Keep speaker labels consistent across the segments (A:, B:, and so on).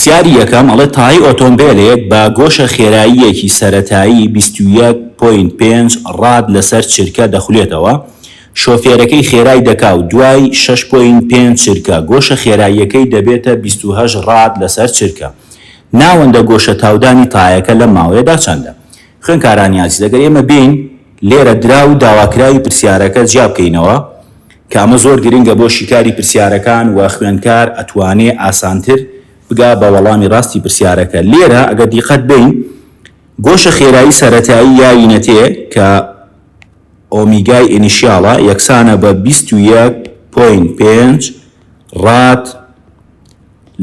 A: پرسیاری یەکەم ئەڵێ تای ئۆتۆمبیلێک بە گۆشە خێراییەکی سەرەتایی 21.5 ڕاد لەسەر چرکە دەخولێتەوە. شۆفێرەکەی خێرای دەکا و دوای 6.5 چرکە گۆشە خێراییەکەی دەبێتە 28 ڕاد لەسەر چرکە. ناوەندە گۆشە تاودانی تایەکە لە ماوەیەدا چەندە؟ خوێندکارانی عزیز، ئەگەر ئێمە بین لێرە درا و داواکراوی پرسیارەکە جیا بکەینەوە کە ئەمە زۆر گرنگە بۆ شیکاری پرسیارەکان و خوێندکار ئەتوانێ ئاسانتر بگا بە وەڵامی ڕاستی پرسیارەکە. لێرە ئەگەر دیقەت بین گۆشە خێرایی سەرەتایی یاوینەتێ کە ئۆمیگای ئینیشیاڵە یەکسانە بە 21.5 ڕاد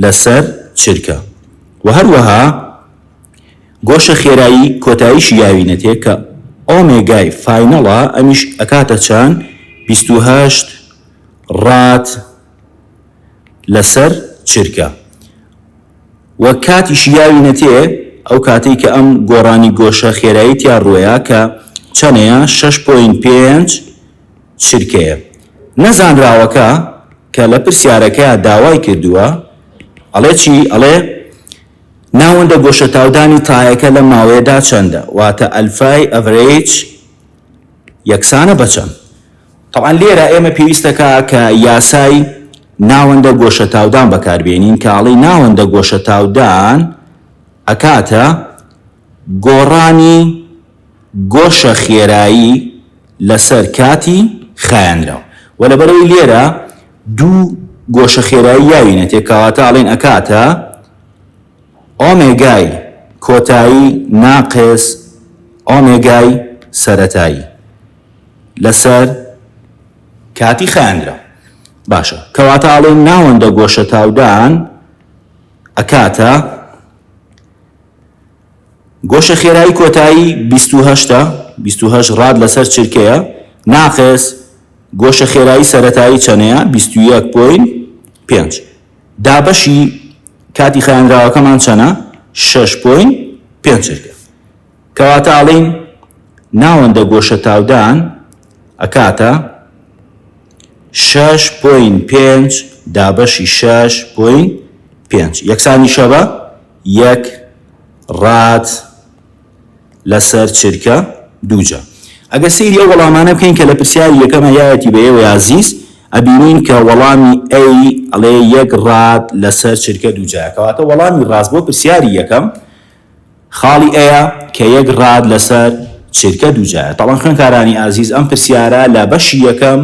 A: لەسەر چرکە و هەروەها گۆشە خێرایی کۆتاییشی یاوینەتێ کە ئۆمێگای فاینەڵە ئەمیش ئەکاتە چەند 28 ڕاد لەسەر چرکە. و کاتیشی یاوینەتێ ئەو کاتەی کە ئەم گۆڕانی گۆشە خێرایی تیا ڕۆیە کە چەندەیە 6.5 چرکەیە. نەزانراوەکە کە لە پرسیارەکەیە داوای کردووە ئەڵێ چی؟ ئەڵێ ناوەندە گۆشە تاودانی تایەکە لە ماوەیەدا چەندە؟ واتە ئەلفای ئەڤرێج یەکسانە بە چەند؟ طبعاً لێرە ئێمە پێویستەکە کە یاسای ناوەندە گۆشە تاودان بەکاربێنین کە ئەڵێ ناوەندە گۆشە تاودان ئەکاتە گۆڕانی گۆشە خێرایی لەسەر کاتی خایاندراو و لەبەرەوەی لێرە دوو گۆشە خێرایی یاوینەتێ کەواتە ئەڵێن ئەکاتە ئۆمێگای کۆتایی ناقس ئۆمێگای سەرەتایی لەسەر کاتی خایاندراو. باشە، کەواتە ئەڵێن ناوەندە گۆشە تاودان ئەکاتە گۆشە خێرایی کۆتایی 28 ڕاد لەسەر چرکەیە ناقس گۆشە خێرایی سەرەتایی چەندەیە 21.5. دابەشی کاتی خایاندراوەکەمان چەندە؟ 6.5 چرکە. کەواتە ئەڵێن ناوەندە گۆشە تاودان ئەکاتە 6.5 دابەشی 6.5 یەکسانی شەبە 1 ڕاد لەسەر چرکە دووجا. ئەگەر سەیری ئەو وەڵامانە بکەین کە لە پرسیاری یەکەمە یایەتی بە ئێوە عەزیز ئەبینین کە وەڵامی ئەی ئەڵێ 1 ڕاد لەسەر چرکە دووجایە. کەواتە وەڵامی ڕاست بۆ پرسیاری یەکەم خاڵی ئەیە کە 1 ڕاد لەسەر چرکە دووجایە. تەڵەن خوێندکارانی عەزیز ئەم پرسیارە لە بەشی یەکەم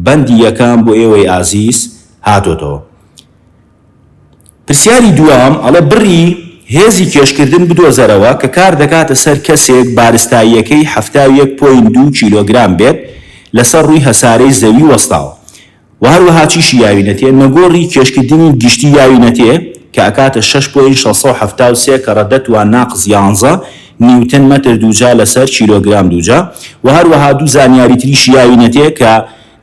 A: بەندی یەکەم بۆ ئێوەی عەزیز هاتۆتەوە. پرسیاری دووەم ئەڵێ بڕی هێزی کێشکردن بدۆزەرەوە کە کار دەکاتە سەر کەسێک بارستاییەکەی 71.2 کیلۆگرام بێت لەسەر ڕووی هەسارەی زەوی وەستاوە و هەروەها چیشی یاوینەتێ؟ نەگۆڕی کێشکردنی گشتی یاوینەتێ کە ئەکاتە 6.673 کە ڕەدەتوان ناقس 11 نیوتن مەتر دووجا لەسەر کیلۆگرام دووجا و هەروەها دوو زانیاری تریشی یاوینەتێ کە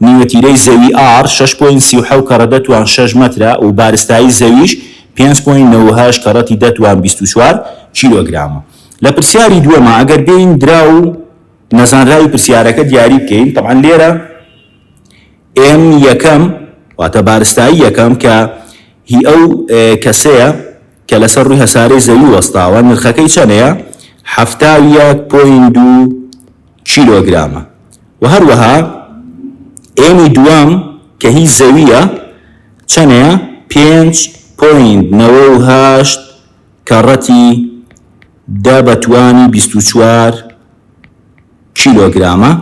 A: نیوەتیرەی زەوی ئار 6.37 کە ڕەدەتوان 6 مەترە و بارستایی زەویش 5.98 کە ڕەتی دەتوان 24 کیلۆگرامە. لە پرسیاری دووەمە ئەگەر بین درا و نەزانراوی پرسیارەکە دیاری بکەین طبعاً لێرە ئێم یەکەم واتە بارستایی یەکەم کە هی ئەو کەسەیە کە لەسەر ڕووی هەسارەی زەوی وەستاوە نرخەکەی چەندەیە؟ 71.2 کیلۆگرامە و هەروەها ئێمی دووەم کە هی زەویە چەندەیە؟ 5.98 کە ڕەتی دە بەتوانی 24 کیلۆگرامە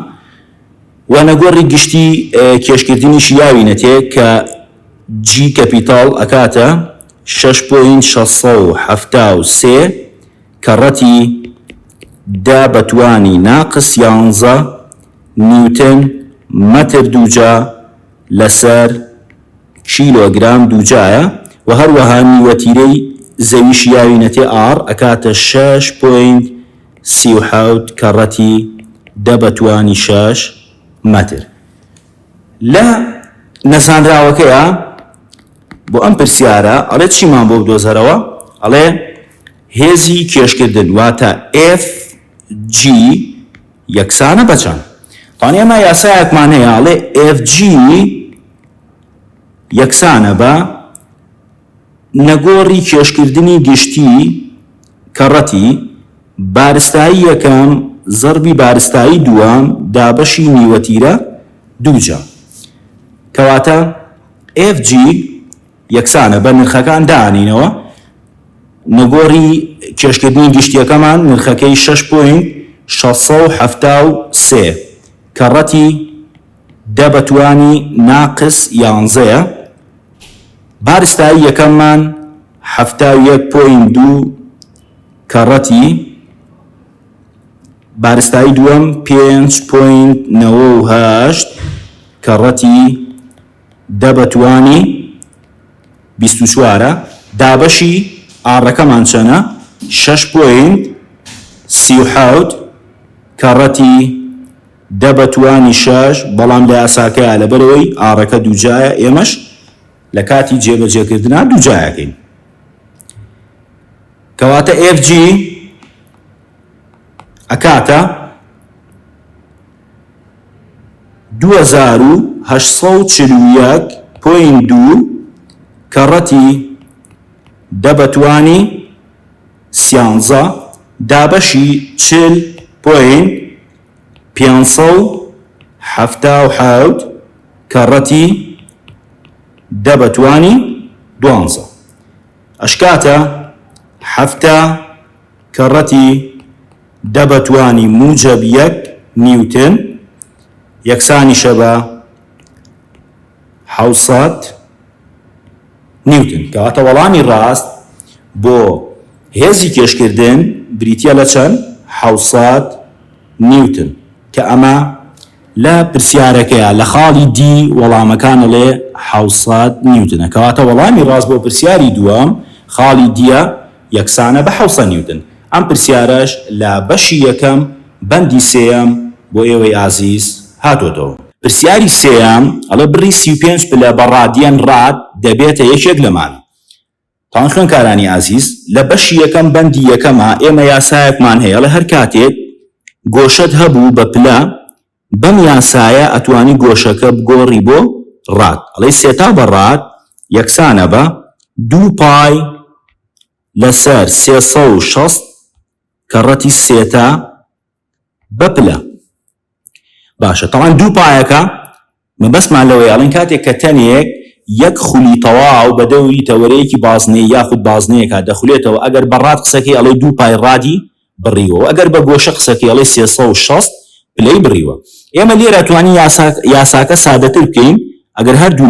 A: و نەگۆڕی گشتی کێشکردنیشی یاوینەتێ کە جی کەپیتاڵ ئەکاتە 6.673 کە ڕەتی دە بەتوانی ناقس 11 نیوتن مەتر دووجا لەسەر کیلۆگرام دووجایە و هەروەها نیوەتیرەی زەویش یاوینەتێ ئار ئەکاتە 6.37 کە ڕەتی دە بەتوانی 6 مەتر. لە نەزانراوەکەیە بۆ ئەم پرسیارە ئەڵێ چیمان بۆ بدۆزەرەوە؟ ئەڵێ هێزی کێشکردن واتە FG یەکسانە بە چەند؟ طبعاً ئێمە یاسایەکمان هەیە ئەڵێ FG یەکسانە بە نەگۆڕی کێشکردنی گشتی کەڕەتی بارستایی یەکەم زەربی بارستایی دووەم دابەشی نیوەتیرە دووجا. کەواتە FG یەکسانە بە نرخەکان دانینەوە. نەگۆڕی کێشکردنی گشتیەکەمان نرخەکەی 6.673 کەڕەتی دەبەتوانی ناقس 11. بارستایی یەکەممان 71.2 کەڕەتی بارستایی دووەم 5.98 کەڕەتی دەبەتوانی 24. دابەشی ئاڕەکەمان چەنە 6.37 کەڕەتی دەبەتوانی 6 بەڵام لە یاساکەیە لەبەرەوەی ئاڕەکە دووجایە ئێمەش لە کاتی جێبەجێکردنا دووجایەکەین. کەواتە FG ئەکاتە 2841.2 کەڕەتی دەبەتوانی 13 دابەشی 40.577 کەڕەتی دەبەتوانی 12. ئەشکاتە 7 کەڕەتی دەبەتوانی موجب 1 نیوتن یەکسانیشە بە 700 نیوتن. کەواتە وەڵامی ڕاست بۆ هێزی کێشکردن بریتیە لە چەند 700 نیوتن کە ئەمە لە پرسیارەکەیە لە خاڵی دی وەڵامەکانە لێ 700 نیوتنە. کەواتە وەڵامی ڕاست بۆ پرسیاری دووەم خاڵی دیە یەکسانە بە 700 نیوتن. ئەم پرسیارەش لە بەشی یەکەم بەندی سێەم بۆ ئێوەی ئازیز هاتۆتەوە. پرسیاری سێەم ئەڵێ بڕی 35 پلە بە ڕادیەن ڕاد دەبێتە یەکێک لەمان. تاوان خوێنکارانی ئازیز لە بەشی یەکەم بەندی یەکەمە ئێمە یاسایەکمان هەیە لە هەر کاتێک گۆشەت هەبوو بە پلە بەم یاسایە ئەتوانی گۆشەکە بگۆڕی بۆ ڕاد. ئەڵێ سێتا بە ڕاد یەکسانە بە 2 پای لەسەر 360 کەڕەتی سێتا بە پلە. باشە تەڵان 2 پایەکە مەبەستمان لەوەی ئەڵێن کاتێک کە تەنێک یەک خولی تەواو بە دەوری تەوەرەیەکی بازنەی یاخود بازنەیەکە دەخولێتەوە ئەگەر بە ڕاد قسەکەی ئەڵێ 2 پای ڕادی بڕیوە ئەگەر بە گۆشە قسەکەی ئەڵێ 360 پلەی بڕیوە. ئێمە لێرە توانی یاساکە سادەتر بکەین ئەگەر هەردوو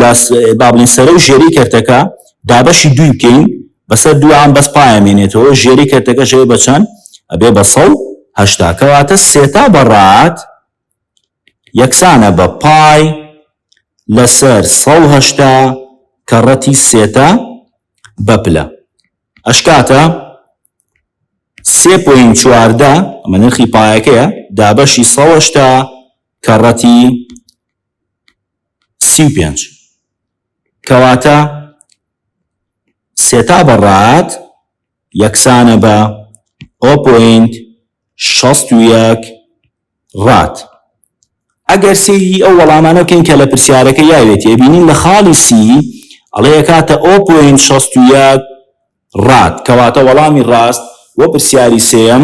A: با بڵین سەرە و ژێری کەرتەکە دابەشی دوی بکەین بەسەر دووان بەس پایەمێنێتەوە ژێری کەرتەکە ژێ بە چەند ئەبێ بە 180. کەواتە سێتا بە ڕاد یەکسانە بە پای لەسەر 180 کەڕەتی سێتا بە پلە. ئەشکاتە 3.14 ئەمە نرخی پایەکەیە دابەشی 180 کەڕەتی 35. کەواتە سێتا بە ڕاد یەکسانە بە 0.61 ڕاد. ئەگەر سێری ئەو وەڵامانە بکەین کە لە پرسیارەکە یاوێتی ئەبینین لە خاڵی سی ئەڵێ یەکاتە 0.61 ڕاد. کەواتە وەڵامی ڕاست وە پرسیاری سێم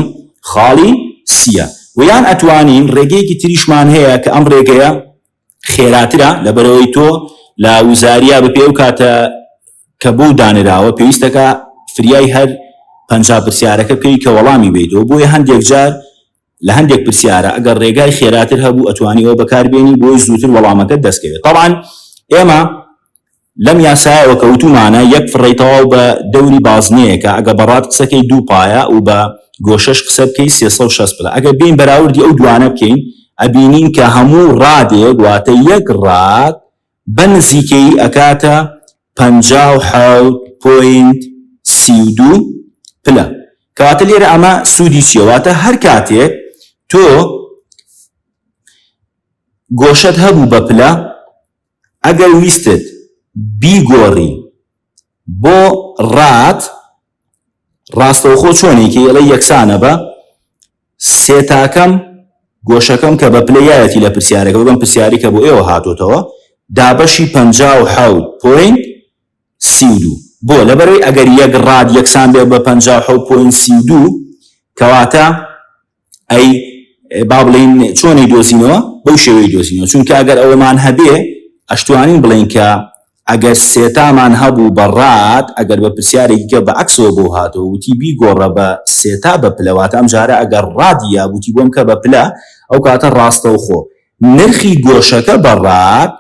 A: خاڵی سیە. ویان ئەتوانین ڕێگەیەکی تریشمان هەیە کە ئەم ڕێگەیە خێراترە لەبەرەوەی تۆ لە وزاریە بە پێ و کاتە کە بۆ دانراوە پێویستەکە فریای هەر 50 پرسیارەکە بکەی کە وەڵامی بیتەوە. بۆیە هەندێک جار لە هەندێک پرسیارە ئەگەر ڕێگای خێراتر هەبوو ئەتوانی ئەوە بەکاربێنی بۆی زووتر وەڵامەکە دەستکەوێت. طبعاً ئێمە لەم یاسایەوە کەوتومانە یەک فڕێتەواو بە دەوری بازنەیەکە ئەگە بەڕاد قسەکەی 2 پایە و بە گۆشەش قسە بکەی 360 پلە. ئەگەر بین بەراوردی ئەو دوانە بکەین ئەبینین کە هەموو ڕادێک واتە یەک ڕاد بە نزیکەی ئەکاتە 57.32 پلە. کەواتە لێرە ئەمە سوودی چیەواتە هەر کاتێک تۆ گۆشەت هەبوو بە پلە ئەگەر ویستت بیگۆڕی بۆ ڕات ڕاستەوخۆ چۆنێکی ئەڵێ یەکسانە بە سێتاکەم گۆشەکەم کە بە پلەیەتی لە پرسیارەکە بگەم پرسیاری کە بۆ ئێوە هاتۆتەوە دابەشی 57.32 بۆ لەبەرەوەی ئەگەر یەک ڕاد یەکسان بێ بە 57.32 کەواتە ئەی با بڵین چۆنی دۆزینەوە بەو شێوەی دۆزینەوە چونکە ئەگەر ئەوەمان هەبێ ئەشتوانین بڵین کە ئەگەر سێتامان هەبوو بە ڕاد ئەگەر بە پرسیارێکی کە بە عەکسەوە بۆ هاتەوە وتی بیگۆڕە بە سێتا بە پلەواتە ئەم جارە ئەگەر ڕادیە وتی بۆم کە بە پلە ئەو کاتە ڕاستەوخۆ نرخی گۆشەکە بە ڕاد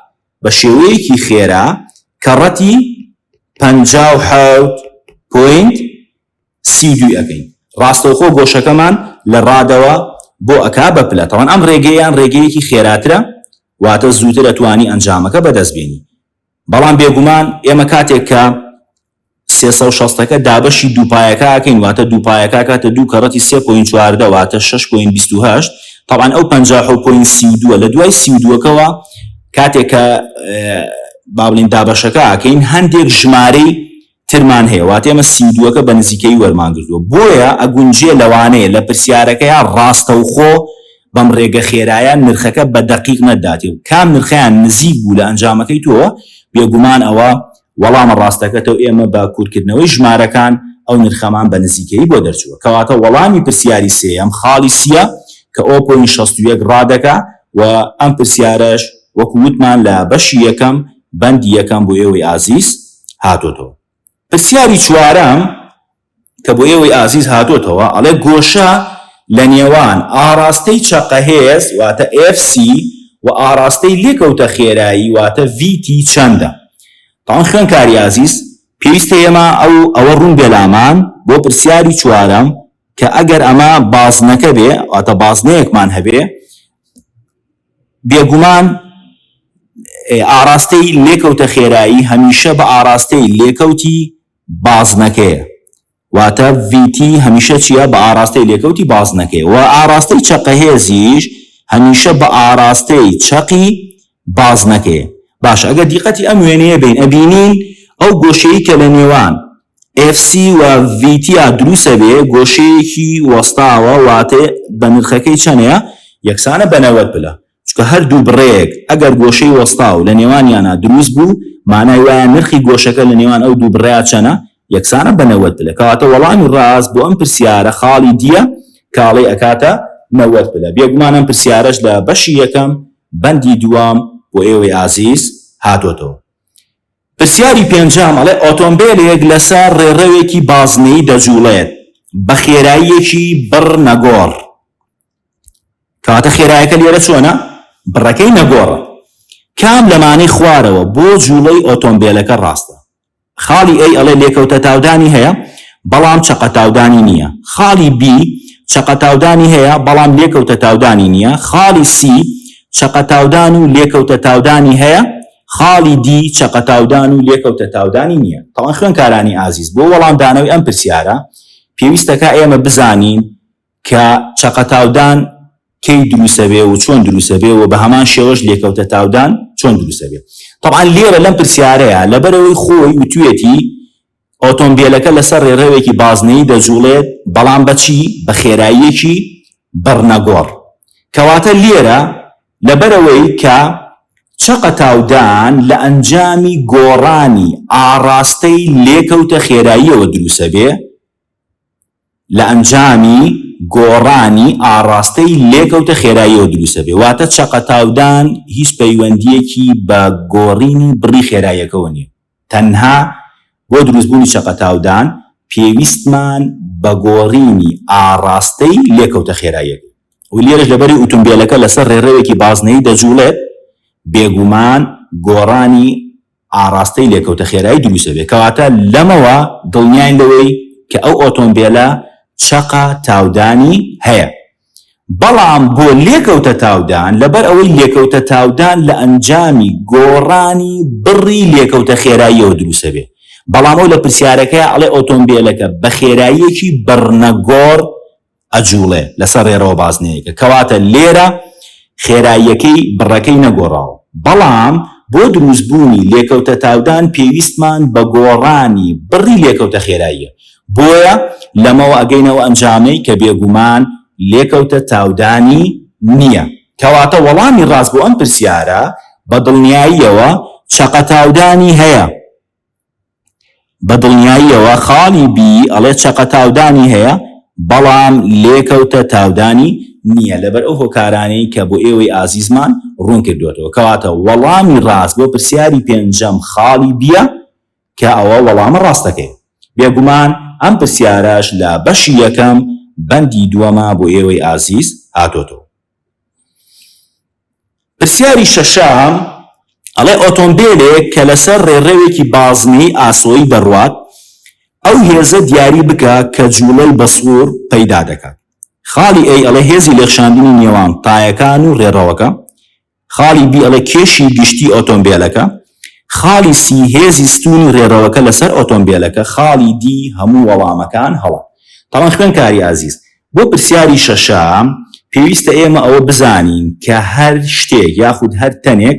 A: بە شێوەیەکی خێرا کە ڕەتی 57.32 ئەکەین ڕاستەوخۆ گۆشەکەمان لە ڕادەوە بۆ ئەکا بە پلە تەوان ئەم ڕێگەیان ڕێگەیەکی خێراترە واتە زووتر ئەتوانی ئەنجامەکە بەدەست بێنی بەڵام بێگومان ئێمە کاتێک کە 360ەکە دابەشی دووپایەکە ئەکەین واتە دووپایەکە کاتە دوو کەڕەتی 3.14 واتە 6.28 طبعا ئەو 50.32 لە دوای 32کەوە کاتێک کە با بڵین دابەشەکە ئەکەین هەندێک ژمارەی ترمان هەیە واتە ئێمە 32کە بە نزیکەی وەرمانگرتووە بۆیە ئەگونجێ لەوانەیە لە پرسیارەکەیان ڕاستەوخۆ بەم ڕێگە خێرایان نرخەکە بە دەقیق نەداتێ و کام نرخیان نزیک بوو لە ئەنجامەکەی تۆ بێگومان ئەوە وەڵامە ڕاستەکەتەوە ئێمە بە کورتکردنەوەی ژمارەکان ئەو نرخەمان بە نزیکەی بۆ دەرچووە کەواتە وەڵامی پرسیاری سێیەم خاڵی سیە کە 0.61 ڕادەکە و ئەم پرسیارەش وەکو وتمان لە بەشی یەکەم بەندی یەکەم بۆ ئێوەی ئازیز هاتۆتەوە پرسیاری چوارەم کە بۆ ئێوەی ئازیز هاتۆتەوە ئەڵێ گۆشە لە نێوان ئاراستەی چەقەهێز واتە FC و ئاراستەی لێکەوتە خێرایی واتە VT چەندە تاوان خوێنکاری ئازیز پێویستە ئێمە ئەوە ڕوون بێلامان بۆ پرسیاری چوارەم کە ئەگەر ئەمە بازنەکە بێ واتە بازنەیەکمان هەبێ بێگومان ئاراستەی لێکەوتە خێرایی هەمیشە بە ئاراستەی لێکەوتی بازنەکەیە واتە VT هەمیشە چییە بە ئاراستەی لێکەوتی بازنەکەی و ئاراستەی چەقەهێزیش هەمیشە بە ئاراستەی چەقی بازنەکەی باش ئەگەر دیقەتی ئەم وێنەیە بین ئەبینین ئەو گۆشەی کە لە نێوان FC و VT دروسە بێ گۆشەیەکی وەستاوە واتە بە نرخەکەی چەندەیە یەکسانە بە 90 پلە چکە هەردوو بڕێک ئەگەر گۆشەی وەستاو لە نێوانیانە دروست بوو مانای وایە نرخی گۆشەکە لە نێوان ئەو دوو بڕێیا چەنە یەکسانە بە 90 پلە کەواتە وەڵامی ڕاست بۆ ئەم پرسیارە خاڵی دیە کاڵی ئەکاتە 90 پلە بێگومان ئەم پرسیارەش لە بەشی یەکەم بەندی دوام بۆ ئێوەی ئازیز هاتۆتەوە پرسیاری پێنجام ئەڵێ ئۆتۆمبیلێک لەسەر ڕێڕەوێکی بازنەی دەجوڵێت بە خێراییەکی بڕ نەگۆڕ کەواتە خێراییەکە لێرە چۆنە بڕەکەی نەگۆڕە کام لەمانەی خوارەوە بۆ جوڵەی ئۆتۆمبیلەکە ڕاستە خاڵی ئەی ئەڵێ لێکەوتە تاودانی هەیە بەڵام چەقە تاودانی نییە خاڵی B چەقە تاودانی هەیە بەڵام لێکەوتە تاودانی نییە خاڵی C چەقە تاودان و لێکەوتە تاودانی هەیە خاڵی D چەقە تاودان و لێکەوتە تاودانی نییە تاوان خوێنکارانی ئازیز بۆ وەڵام دانەوەی ئەم پرسیارە پێویستەکە ئێمە بزانین کە چەقە تاودان کەی دروسە بێ و چۆن دروسە بێ و بە هەمان شێوەش لێکەوتە تاودان چۆن دروسە بێ طبعا لێرە لەم پرسیارەیە لەبەرەوەی خۆی وتوێتی ئۆتۆمبیلەکە لەسەر ڕێڕەوێکی بازنەی دەجوڵێت بەڵام بەچی بە خێراییەکی بەرنەگۆڕ کەواتە لێرە لەبەرەوەی کە چەقە تاودان لە ئەنجامی گۆڕانی ئاراستەی لێکەوتە خێراییەوە دروسە بێ لە ئەنجامی گۆڕانی ئاراستەی لێکەوتە خێراییەوە دروسە بێ واتە چەقە تاودان هیچ پەیوەندیەکی بە گۆڕینی بڕی خێراییەکەوە نیە تەنها بۆ دروستبوونی چەقە تاودان پێویستمان بە گۆڕینی ئاراستەی لێکەوتە خێراییەکە و لێرەش لەبەری ئۆتۆمبیلەکە لەسەر ڕێڕەوێکی بازنەی دەجوڵێت بێگومان گۆڕانی ئاراستەی لێکەوتە خێرایی دروسە بێ کەواتە لەمەوە دڵنیاین لەوەی کە ئەو ئۆتۆمبیلە چەقە تاودانی هەیە بەڵام بۆ لێکەوتە تاودان لەبەر ئەوەی لێکەوتە تاودان لە ئەنجامی گۆڕانی بڕی لێکەوتە خێراییەوە دروسە بێ بەڵام ئەو لە پرسیارەکەی ئەڵێ ئۆتۆمبیلەکە بە خێراییەکی بەرنەگۆڕ ئەجوڵێ لەسەر ڕێڕەوە بازنەیەکە کەواتە لێرە خێراییەکەی بڕەکەی نەگۆڕاوە بەڵام بۆ دروستبوونی لێکەوتە تاودان پێویستمان بە گۆڕانی بڕی لێکەوتە خێراییە بۆیە لەمەوە ئەگەینەوە ئەنجامەی کە بێگومان لێکەوتە تاودانی نییە کەواتە وەڵامی ڕاست بۆ ئەم پرسیارە بە دڵنیاییەوە چەقە تاودانی هەیە بەدڵنیاییەوە خاڵی بی ئەڵێ چەقە تاودانی هەیە بەڵام لێکەوتە تاودانی نییە لەبەر ئەو هۆکارانەی کە بۆ ئێوەی ئازیزمان ڕوون کردوێتەوە. کەواتە وەڵامی ڕاست بۆ پرسیاری پێنجەم خاڵی بیە کە ئەوە وەڵامە ڕاستەکەی. بێگومان ئەم پرسیارەش لە بەشی یەکەم بەندی دووەمە بۆ ئێوەی ئازیز هاتۆتەوە. پرسیاری شەشەم ئەڵێ ئۆتۆمبیلێک کە لەسەر ڕێڕەوێکی بازنەی ئاسۆیی دەڕوات ئەو هێزە دیاری بکە کە جوڵەی بەسوور پەیدا دەکات. خاڵی ئەی ئەڵێ هێزی لێخشاندنی نێوان تایەکان و ڕێڕەوەکە. خاڵی بی ئەڵێ کێشی گشتی ئۆتۆمبیلەکە. خاڵی سی هێزی ستونی ڕێڕەوەکە لەسەر ئۆتۆمبیلەکە. خاڵی دی هەموو وەڵامەکان هەڵە. تاوان خوێنکاری ئازیز بۆ پرسیاری شەشەم پێویستە ئێمە ئەوە بزانین کە هەر شتێک یاخود هەر تەنێک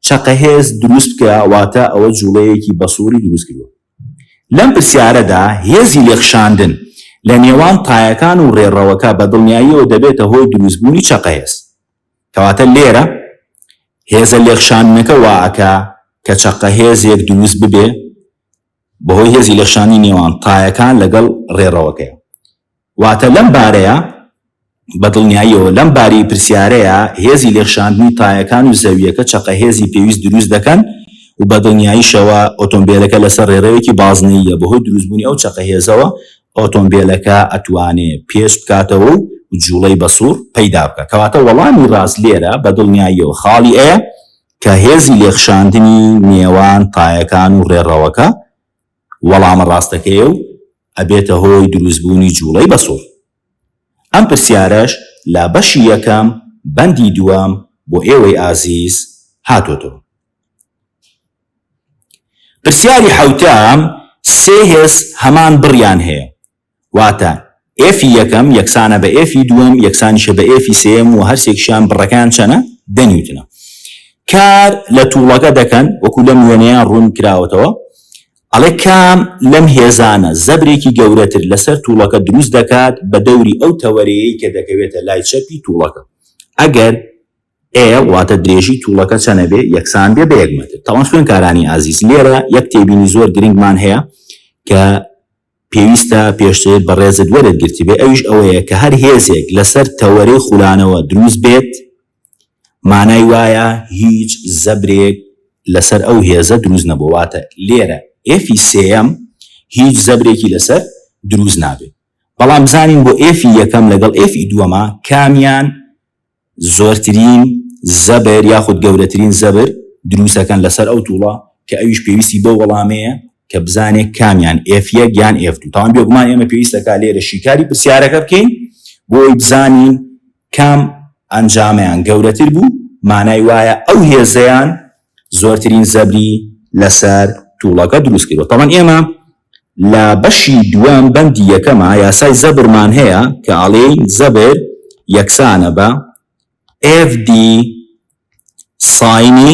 A: چەقە هێز دروست بکە واتە ئەوە جوڵەیەکی بەسووری دروست کردووە. لەم پرسیارەدا هێزی لێخشاندن لە نێوان تایەکان و ڕێڕەوەکە بە دڵنیاییەوە دەبێتە هۆی دروستبوونی چەقە هێز. کەواتە لێرە هێزە لێخشاندنەکە واکە کە چەقە هێزێک دروست ببێ بەهۆی هێزی لێخشاندنی نێوان تایەکان لەگەڵ ڕێڕەوەکەیە. واتە لەم بارەیە بەدڵنیاییەوە لەم باری پرسیارەیە هێزی لێخشاندنی تایەکان و زەویەکە چەقە هێزی پێویست دروست دەکەن و بەدڵنیاییشەوە ئۆتۆمبیلەکە لەسەر ڕێڕەوێکی بازنەیە بەهۆی دروستبوونی ئەو چەقە هێزەوە ئۆتۆمبیلەکە ئەتوانێ پێش بکاتەوە و جوڵەی بەسوور پەیدا بکە. کەواتە وەڵامی ڕاست لێرە بەدڵنیاییەوە خاڵی ئەیە کە هێزی لێخشاندنی نێوان تایەکان و ڕێڕەوەکە وەڵامە ڕاستەکەیە و ئەبێتە هۆی دروستبوونی جوڵەی بەسوور. ئەم پرسیارەش لە بەشی یەکەم بەندی دووەم بۆ ئێوەی ئازیز هاتۆتەوە. پرسیاری حەوتام سێ هێز هەمان بڕیان هەیە واتە ئێفی یەکەم یەکسانە بە ئێفی دووەم یەکسانیشە بە ئێفی سێم و هەرسێکشیان بڕەکان چەنە؟ 10 نیوتنە. کار لە تووڵەکە دەکەن وەکو لەم وێنەیان ڕوون کراوەتەوە. ئەڵێ کام لەم هێزانە زەبرێکی گەورەتر لەسەر تووڵەکە دروست دەکات بە دەوری ئەو تەوەرەیەی کە دەکەوێتە لای چەپی تووڵەکە. ئەگەر واتە درێژی تووڵەکە چەنە بێ یەکسان بێ بە 1 مەتر. تاوان خوێنکارانی ئازیز لێرە یەک تێبینی زۆر گرنگمان هەیە کە پێویستە پێشتر بە ڕێزت وەرت گرتی بێ ئەویش ئەوەیە کە هەر هێزێک لەسەر تەوەرەی خولانەوە دروست بێت مانای وایە هیچ زەبرێک لەسەر ئەو هێزە دروست نەبوو. واتە لێرە ئێفی سێم هیچ زەبرێکی لەسەر دروست نابێت. بەڵام بزانین بۆ ئێفی یەکەم لەگەڵ ئێفی دووەمە کامیان زۆرترین زەبر یاخود گەورەترین زەبر دروستەکەن لەسەر ئەو تووڵە کە ئەویش پێویستی بۆ وەڵامەیە کە بزانێت کامیان ئێف1 یان ئێف2. تاوان بێگومان ئێمە پێویستەکە لێرە شیکاری پرسیارەکە بکەین بۆی بزانین کام ئەنجامەیان گەورەتر بوو مانای وایە ئەو هێزەیان زۆرترین زەبری لەسەر تووڵەکە دروست کردوە. تاوان ئێمە لە بەشی دووەم بەندی یەکەمە یاسای زەبرمان هەیە کە ئەڵێ زەبر یەکسانە بە FD ساینی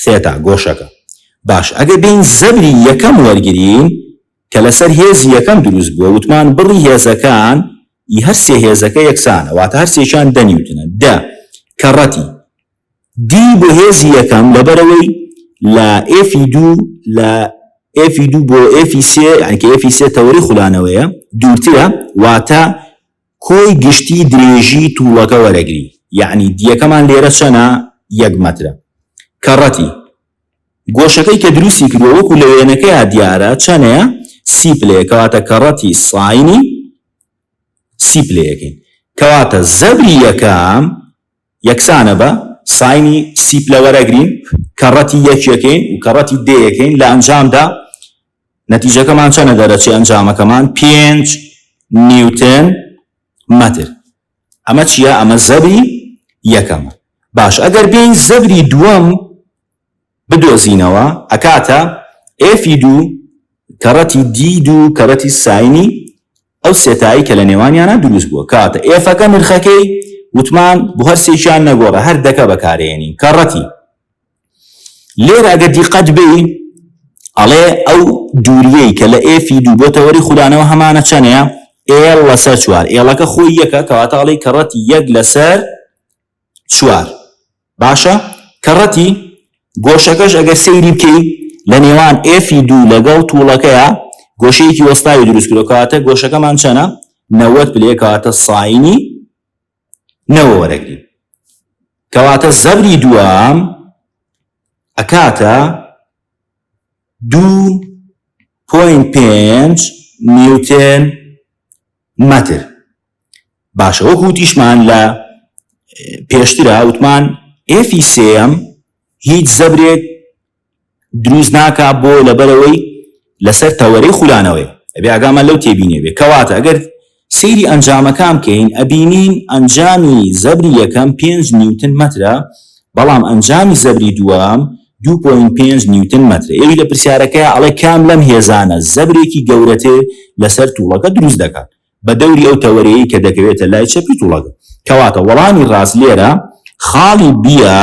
A: ثێتا گۆشەکە. باش ئەگەر بین زەبری یەکەم وەرگرین کە لەسەر هێزی یەکەم دروست بووە وتمان بڕی هێزەکان هەر سێ هێزەکە یەکسانە واتە هەر سێشان 10 نیوتنە. کەڕەتی دی بۆ هێزی یەکەم لەبەرەوەی لە ئێفی دوو بۆ ئێفی سێ یعنی کە ئێفی سێ تەوەری خولانەوەیە دوورترە واتە کۆی گشتی درێژی تووڵەکە وەرەگری یعنی دیەکەمان لێرە چەنە 1 مەترە. کەڕەتی گۆشەکەی کە دروستی کردووە وەکو لە وێنەکەیە دیارە چەنەیە سی پلەیە کەواتە کەڕەتی ساینی سی پلەیەکەین. کەواتە زەبری یەکەم یەکسانە بە ساینی سی پلە وەرەگرین کەڕەتی یەکێکین و کەڕەتی دەیەکەین لە ئەنجامدا نەتیجەکەمان چەنە دەرەچێ ئەنجامەکەمان 5 نیوتن مەتر. ئەمە چییە؟ ئەمە زەبری یەکەمە. باش ئەگەر بین زەبری دووەم بدۆزینەوە ئەکاتە ئێفی دوو کەڕەتی دی دوو کەڕەتی ساینی ئەو سێتایی کە لە نێوانیانە دروست بووە. کاتە ئێفەکە نرخەکەی وتمان بۆ هەر سێشیان نەگۆڕە هەر دەکە بەکارێنین. کەڕەتی لێرە ئەگەر دیقەت بێ ئەڵێ ئەو دووریەی کە لە ئێفی دوو بۆ تەوەری خولانەوە هەمانە چەنەیە؟ ئێڵ لەسەر 4 ئێڵەکە خۆی یەکە کەواتە ئەڵێ کەڕەتی 1 لەسەر 4. باشە کەڕەتی گۆشەکەش ئەگەر سەیری بکەی لە نێوان F2 لەگەڵ تووڵەکەیە گۆشەیەکی وەستاوی دروست کردو کەواتە گۆشەکەمان چەنە 90 پلێ کەواتە ساینی 90 وەرەگرین کەواتە زەبری دووەم ئەکاتە 2.5 نیوتن مەتر. باشە وەکو وتیشمان لە پێشترە وتمان ئێفی سێم هیچ زەبرێک دروست ناکا بۆ لەبەرەوەی لەسەر تەوەرەی خولانەوەی ئەبێ ئاگامان لەو تێبینێ کەواتە ئەگەر سەیری ئەنجامەکان بکەین ئەبینین ئەنجامی زەبری یەکەم 5 نیوتن مەترە بەڵام ئەنجامی زەبری دووەم 2.5 نیوتن مەترە. ئێوی لە پرسیارەکەی ئەڵێ کام لەم هێزانە زەبرێکی گەورەتر لەسەر تووڵەکە دروست دەکات بە دەوری ئەو تەوەرەیەی کە دەکەوێتە لای چەپی تووڵەکە. کەواتە وەڵامی ڕاست لێرە خاڵی بیە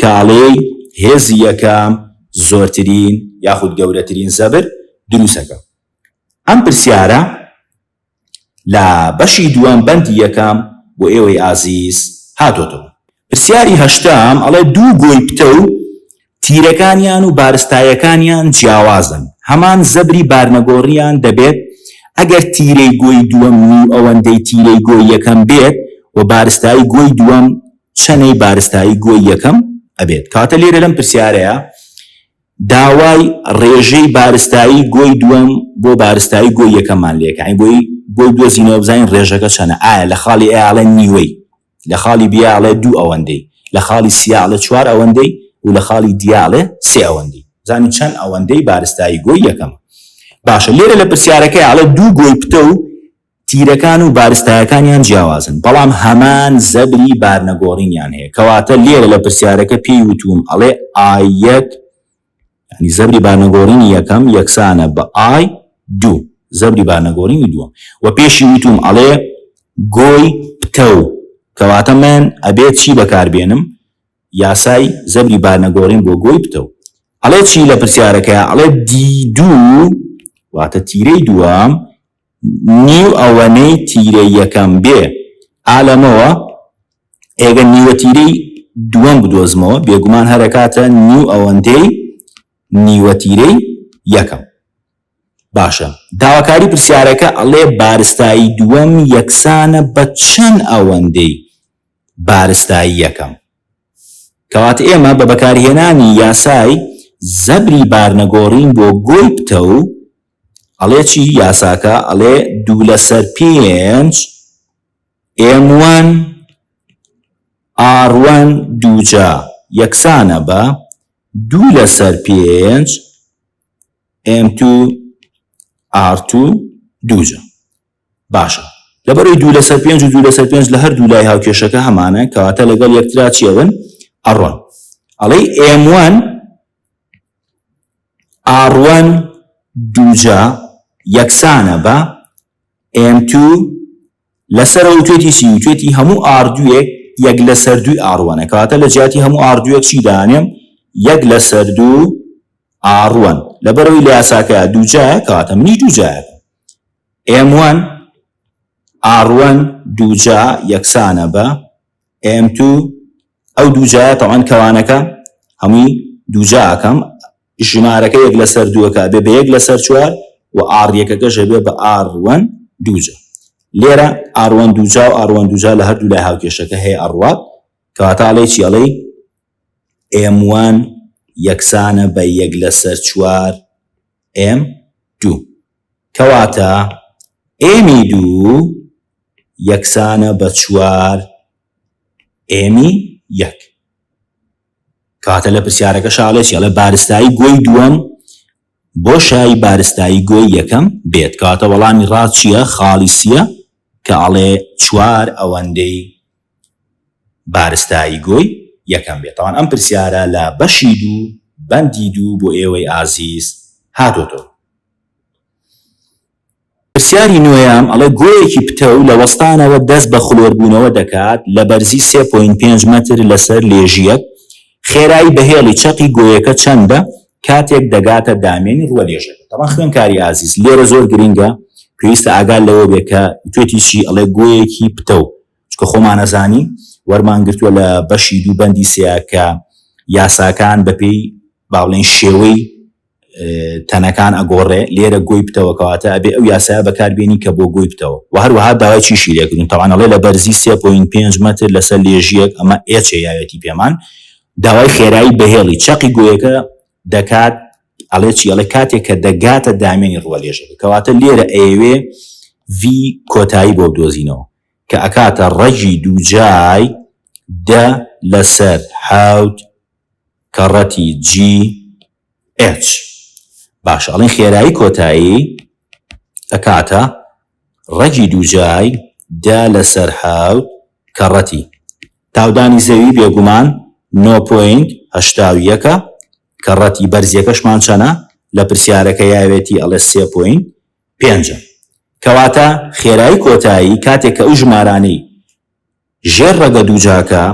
A: کاڵێی هێزی یەکەم زۆرترین یاخود گەورەترین زەبر دروستەکە. ئەم پرسیارە لە بەشی دووەم بەندی یەکەم بۆ ئێوەی ئازیز هاتۆتەوە. پرسیاری هەشتام ئەڵێ دوو گۆی پتە و تیرەکانیان و بارستایەکانیان جیاوازن هەمان زەبری بارنەگۆڕیان دەبێت ئەگەر تیرەی گۆی دووەم نیو ئەوەندەی تیرەی گۆی یەکەم بێت و بارستایی گۆی دووەم چەنەی بارستایی گۆی یەکەم ئەبێت. کاتە لێرە لەم پرسیارەیە داوای ڕێژەی بارستایی گۆی دووەم بۆ بارستایی گۆی یەکەممان لێکای بۆی دۆزینەوە بزانین ڕێژەکە چەنە ئایا لە خاڵی ئاڵێ نیوەی لە خاڵی بیاڵێ 2 ئەوەندەی لە خاڵی سیاڵە 4 ئەوەندەی و لە خاڵی دیاڵێ 3 ئەوەندەی زانین چەند ئەوەندەی بارستایی گۆی یەکەم. باشە لێرە لە پرسیارەکەی ئاڵێ دوو گۆی پتە و تیرەکان و بارستایەکانیان جیاوازن بەڵام هەمان زەبری بارنەگۆڕینیان هەیە کەواتە لێرە لە پرسیارەکە پێی وتوم ئەڵێ ئایەک ینی زەبری بارنەگۆڕینی یەکەم یەکسانە بە ئای 2 زەبری بارنەگۆڕینی دووەم و پێشی وتوم ئەڵێ گۆی پتە و کەواتە من ئەبێت چی بەکاربێنم یاسای زەبری بارنەگۆڕین بۆ گۆی پتە و ئەڵێ چی لە پرسیارەکەیە ئەڵێ D2 واتە تیرەی دووەم نیو ئەوەنەی تیرەی یەکەم بێ ئالەمەوە ئێگە نیوە تیرەی دووەم بدۆزمەوە بێگومان هەرەکاتە نیو ئەوەندەی نیوە تیرەی یەکەم. باشە داواکاری پرسیارەکە ئەڵێ بارستایی دووەم یەکسانە بە چەند ئەوەندەی بارستایی یەکەم کەواتە ئێمە بە بەکارهێنانی یاسای زەبری بارنەگۆڕین بۆ گۆی پتە و ئەڵێ چی یاساکە ئەڵێ 2/5 M1 R1 دووجا یەکسانە بە 2/5 M2 R2 دووجا. باشە لەبەرەوەی 2/5 و 2/5 لە هەردوو لای هاوکێشەکە هەمانە کەواتە لەگەڵ یەکترا چیەون ئەڕۆن ئەڵێ M1 R1 دووجا یەکسانە بە M2 لەسەر توێتی چی توێتی هەموو R2 یەک لەسەر 2 R1 کەواتە لە جیاتی هەموو R2 چی دانێم یەک لەسەر 2 R1 لەبەرەوەی لە یاساکە دووجایە کەواتە منی دووجایە M1 R1 دووجا یەکسانە بە M2 ئەو دووجایە تەوان کەوانەکە هەمووی دووجا ئەکەم ژمارەکە یەک لەسەر دووەکە بێ یەک لەسەر 4 و R1ەکەش بێ بە R1 دووجا. لێرە R1 دووجا و R1 دووجا لە هەردوو لای هاوکێشەکە هەیە ئەڕوات کەواتە ئەڵێ چی ئەڵێ M1 یەکسانە بە یەک لەسەر 4 M2 کەواتە M2 یەکسانە بە 4 M1 کەواتە لە پرسیارەکە شاڵێ چی ئەڵێ بارستایی گۆی دووەم بۆ شای بارستایی گۆی یەکەم بێت کەواتە وەڵامی ڕاست چییە خاڵی سیە کە ئەڵێ 4 ئەوەندەی بارستایی گۆی یەکەم بێت. تاوان ئەم پرسیارە لە بەشی دوو بەندی دوو بۆ ئێوەی ئازیز هاتۆتەوە. پرسیاری نوێیان ئەڵێ گۆیەکی پتە و لە وەستانەوە دەست بە خلۆربوونەوە دەکات لە بەرزی 3.5 مەتر لەسەر لێژیەک خێرایی بەهێڵی چەقی گۆیەکە چەندە کاتێک دەگاتە دامێنی ڕوە لێژەکە. تەمان خوێنکاری ئازیز لێرە زۆر گرنگە پێویستە ئاگال لەوە بێ کە توێتی چی ئەڵێ گۆیەکی پتە و چکە خۆمان نەزانی وەرمان گرتووە لە بەشی دوو بەندی سێە کە یاساکان بەپێی باڵێن شێوەی تەنەکان ئەگۆڕێ لێرە گۆی بتەوە کەواتە ئەبێ ئەو یاسایە بەکاربێنی کە بۆ گۆی بتەوە و هەروەها داوای چیشی لێکردن تەواان ئەڵێ لە بەرزی 3.5 مەتر لەسەر لێژیەک ئەمە ئێچ یاوێتی پێمان داوای خێرایی بەهێڵی چەقی گۆیەکە دەکات ئەڵێ چی ئەڵێ کاتێک کە دەگاتە دامێنی ڕوە لێژەکە کەواتە لێرە ئەوێ ڤی کۆتایی بۆ بدۆزینەوە کە ئەکاتە ڕەجی دووجای دە لەسەر حەوت کەڕەتی جی ئێچ باش ئەڵێن خێرایی کۆتایی ئەکاتە ڕەجی دووجای دە لەسەر حەوت کەڕەتی تاودانی زەوی بێگومان 9.81 کەڕەتی بەرزیەکەشمان چەنە لە پرسیارەکە یاوێتی ئەڵێ 3.5 کەواتە خێرایی کۆتایی کاتێک کە ئەو ژمارانەی ژێر ڕەگە دووجاکە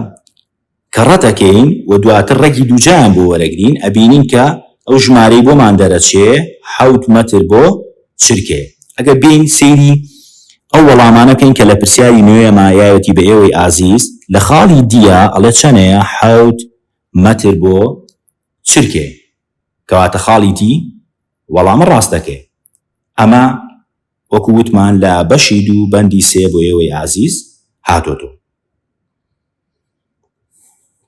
A: کەڕەتەکەین و دواتر ڕێگی دووجیان بۆ وەرەگرین ئەبینین کە ئەو ژمارەی بۆمان دەرەچێ 7 مەتر بۆ چرکێ ئەگە بین سەیری ئەو وەڵامانەکەین کە لە پرسیاری نوێمە یاوەتی بە ئێوەی ئازیز لە خاڵی دیە ئەڵێ چەنەیە 7 مەتر بۆ چرکێ کەواتە خاڵی دی وەڵامە ڕاستەکەی ئەمە وەکو وتمان لە بەشی 2 بەندی 3 بۆ ئێوەی ئازیز هاتۆتۆ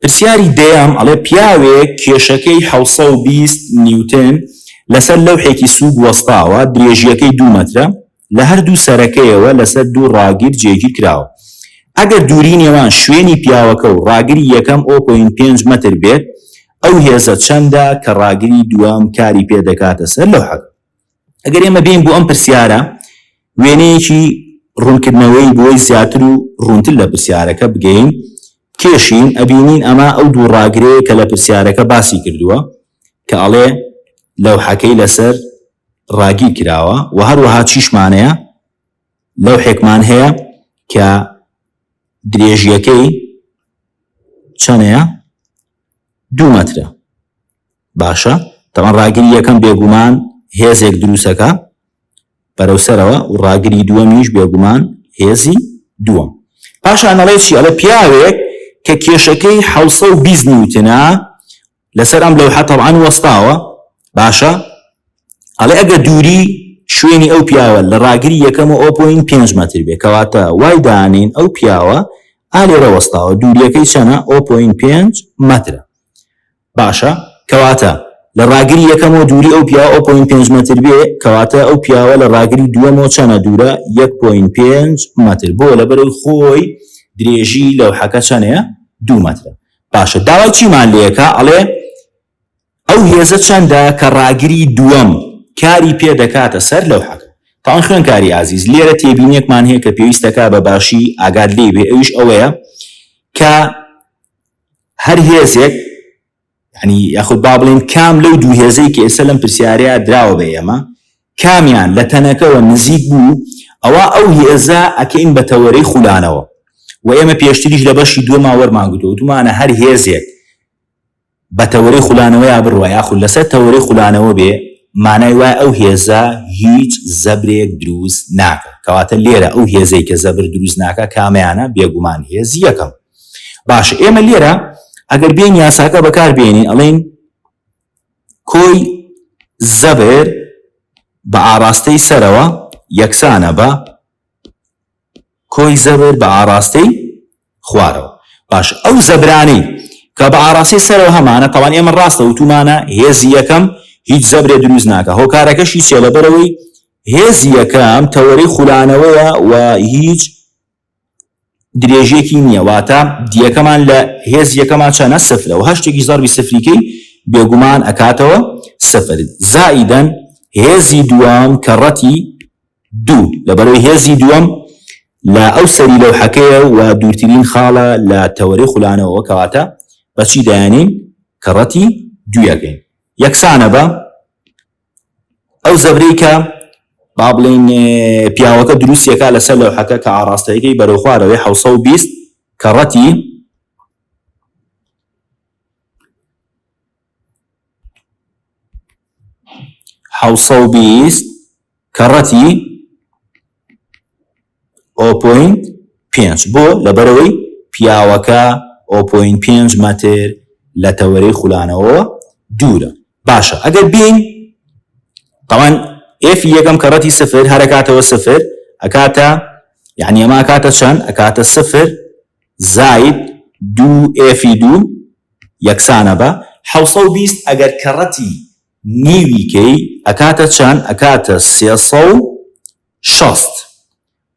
A: پرسیاری دەیەم ئەڵێ پیاوێک کێشەکەی 720 نیوتن لەسەر لەوحێکی سووگ وەستاوە درێژیەکەی 2 مەترە لە هەردوو سەرەکەیەوە لەسەر دوو ڕاگیر جێگیر کراوە ئەگەر دووری نێوان شوێنی پیاوەکە و ڕاگری یەکەم 0.5 مەتر بێت ئەو هێزە چەندە کە ڕاگری دووەم کاری پێ دەکاتە سەر لەوحەکە ئەگەر ئێمە بین بۆ ئەم پرسیارە وێنەیەکی ڕوونکردنەوەی بۆی زیاتر و ڕوونتر لە پرسیارەکە بگەین کێشین ئەبینین ئەمە ئەو دوو ڕاگرەیە کە لە پرسیارەکە باسی کردووە کە ئەڵێ لەوحەکەی لەسەر ڕاگیر کراوە و هەروەها چیشمانەیە لەوحێکمان هەیە کە درێژیەکەی چەندەیە 2 مەترە باشە تەمان ڕاگری یەکەم بێگومان هێزێک دروستەکە بەرەوسەرەوە و ڕاگری دووەمیش بێگومان هێزی دووەم پاشان ئەڵێ چی ئەڵێ پیاوێک کە کێشەکەی 720 نیوتنە لەسەر ئەم لەوحە تەبعاً وەستاوە باشە ئەڵێ ئەگە دووری شوێنی ئەو پیاوە لە ڕاگری یەکەمە 0.5 مەتر بێ کەواتە وای دانین ئەو پیاوە ئالێرە وەستاوە دووریەکەی چەنە 0.5 مەترە باشە کەواتە لە ڕاگری یەکەمەوە دووری ئەو پیاوە 0.5 مەتر بێ کەواتە ئەو پیاوە لە ڕاگری دووەمەوە چەنە دوورە 1.5 مەتر بۆ لەبەرەوەی خۆی درێژی لەوحەکە چەندەیە 2 مەترە باشە داوای چیمان لێکە ئەڵێ ئەو هێزە چەندە کە ڕاگری دووەم کاری پێ دەکاتە سەر لەوحەکە تاوان خوێنکاری عزیز لێرە تێبینیەکمان هەیە کە پێویستەکە بە باشی ئاگاد لێ بێ ئەویش ئەوەیە کە هەر هێزێک ینی یاخود با بڵێن کام لەو دوو هێزەی کە ئێستا لەم پرسیارەیە دراوە بە ئێمە کامیان لە تەنەکەوە نزیک بوو ئەوە ئەو هێزە ئەکەین بە تەوەرەی خولانەوە و ئێمە پێشتریش لە بەشی دووەما وەرمانگوتەوە وتمانە هەر هێزێک بە تەوەرەی خولانەوەی بڕوە یاخود لەسەر تەوەرەی خولانەوە بێ مانای وایە ئەو هێزە هیچ زەبرێک دروست ناکە کەواتە لێرە ئەو هێزەی کە زەبر دروست ناکە کامیانە بێگومان هێزی یەکەم باشە ئێمە لێرە ئەگەر بێن یاساکە بەکاربێنین ئەڵێن کۆی زەبر بە ئاراستەی سەرەوە یەکسانە بە کۆی زەبر بە ئاراستەی خوارەوە باش ئەو زەبرانەی کە بە ئاراستەی سەرەوە هەمانە تەوان ئێمە ڕاستە وتومانە هێزی یەکەم هیچ زەبرێ دروست ناکە هۆکارەکەشی چێ لەبەرەوەی هێزی یەکەم تەوەرەی خولانەوەیە و هیچ درێژێکی نییە واتە دیەکەمان لە هێز یەکەمان چەنە سفرە و هەشتێکی زەربی سفریکەی بێگومان ئەکاتەوە سفر زائیدەن هێزی دووەم کەڕەتی 2 لەبەرەوەی هێزی دووەم لە ئەو سەری لەوحەکەیە و دوورترین خاڵە لە تەوەرەی خولانەوە کەواتە بەچی دایانین کەڕەتی 2 یەکەین یەکسانە بە ئەو زەبرەی کە با بڵێن پیاوەکە دروستیەکە لەسەر لەوحەکە کە ئاراستەیەکەی بەرەو خوارەوەی 720 کەڕەتی 720 کەڕەتی 0.5 بۆ لەبەرەوەی پیاوەکە 0.5 مەتر لە تەوەرەی خولانەوە دوورە باشە ئەگەر بین طبعا اف یەکەم کەڕەتی سفر هەرەکاتەوە سفر ئەکاتە يعني ئەمە ئەکاتە چەند ئەکاتە سفر زاید دوو ئێفی دوو یەکسانە بە 720 ئەگەر کەڕەتی نیویکەی ئەکاتە چەند ئەکاتە 360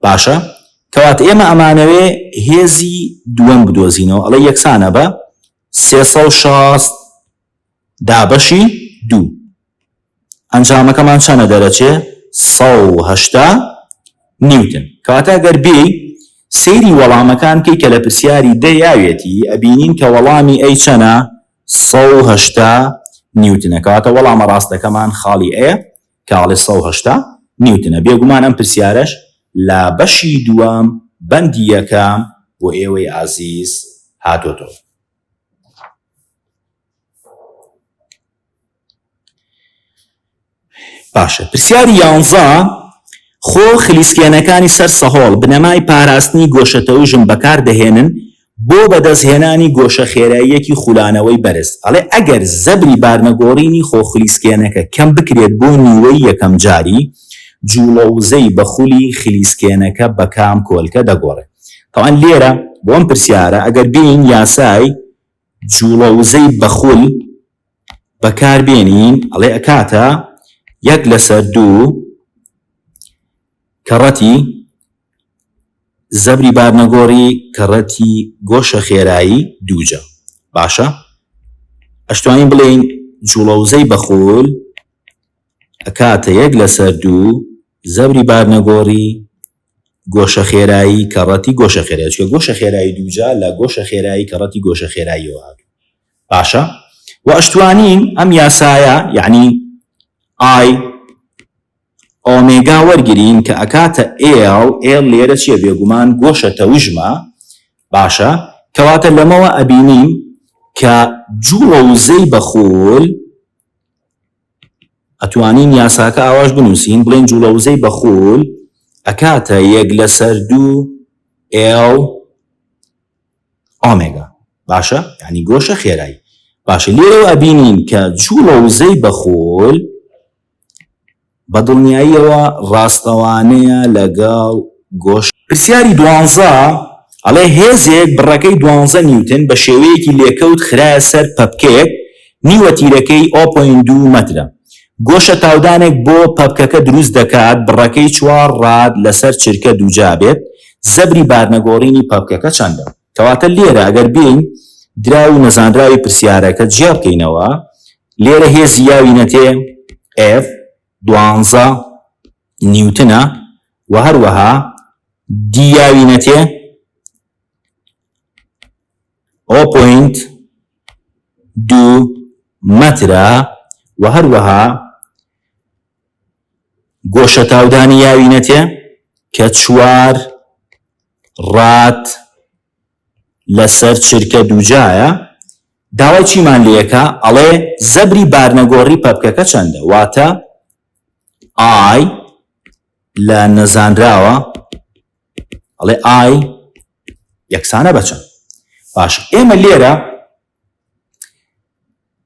A: باشە کەواتە ئێمە ئەمانەوێ هێزی دووەم بدۆزینەوە ئەڵێ یەکسانە بە 360 دابەشی دوو ئەنجامەکەمان چەندە دەرەچێ 180 نیوتن کەواتە ئەگەر بێ سەیری وەڵامەکان کەی کە لە پرسیاری دەیاوێتی ئەبینین کە وەڵامی ئەی چەنە 180 نیوتنە کەواتە وەڵامە ڕاستەکەمان خاڵی ئەیە کاڵێ 180 نیوتنە بێگومان ئەم پرسیارەش لە بەشی دووەم بەندی یەکەم بۆ ئێوەی عەزیز هاتۆتەوە. باشە پرسیاری 11 خۆ خلیسکێنەکانی سەر سەهۆڵ بنەمای پاراستنی گۆشەتەوژم بەکاردەهێنن بۆ بەدەستهێنانی گۆشە خێراییەکی خولانەوەی بەرز ئەڵێ ئەگەر زەبری بارنەگۆڕینی خۆ خلیسکێنەکە کەم بکرێت بۆ نیوەی یەکەم جاری جوڵەوزەی بەخولی خلیسکێنەکە بە کام کۆلکە دەگۆڕێت. تەوان لێرە بۆ ئەم پرسیارە ئەگەر بین یاسای جوڵەوزەی بەخول بەکاربێنین ئەڵێ ئەکاتە 1/2 کەڕەتی زەبری بارنەگۆڕی کەڕەتی گۆشە خێرایی دووجە باشە ئەشتوانین بڵێین جوڵەوزەی بەخول ئەکاتە 1/2 زەبری بارنەگۆڕی گۆشە خێرایی کەڕەتی گۆشە خێرایی چکە گۆشە خێرایی دووجە لە گۆشە خێرایی کەڕەتی گۆشە خێراییەوە هاتوو باشە و ئەشتوانین ئەم یاسایە یعنی ئای ئۆمێگا وەرگرین کە ئەکاتە ئێڵ لێرە چیە بێگومان گۆشە تەوژمە باشە کەواتە لەمەوە ئەبینیم کە جوڵەوزەی بەخۆل ئەتوانین یاساکە ئاواش بنووسین بڵێن جوڵەوزەی بەخۆل ئەکاتە 1/2 ئێڵ ئۆمێگا باشە یعنی گۆشە خێرایی باشە لێرەوە ئەبینین کە جوڵەوزەی بەخۆل بەدڵنیاییەوە ڕاستەوانەیە لەگەڵ گۆشت. پرسیاری 12 ئەڵێ هێزێک بڕەکەی 12 نیوتن بە شێوەیەکی لێکەوت خرایە سەر پەپکەیەک نیوە تیرەکەی 0.2 مەترە گۆشە تاودانێک بۆ پەپکەکە دروست دەکات بڕەکەی 4 ڕاد لەسەر چرکە دووجا بێت زەبری بارنەگۆڕینی پەپکەکە چەندە کەواتە لێرە ئەگەر بین درا و نەزانراوی پرسیارەکە جیا بکەینەوە لێرە هێزی یاوینەتێ F 12 نیوتنە و هەروەها دیاوینەتێ 0.2 مەترە و هەروەها گۆشە تاودانی یاوینەتێ کە 4 ڕات لەسەر چرکە دووجایە داوای چیمان لێەکە ئەڵێ زەبری بارنەگۆڕی پەپکەکە چەندە واتە ئای لە نەزانراوە ئەڵێ ئای یەکسانە بەچەند باش ئێمە لێرە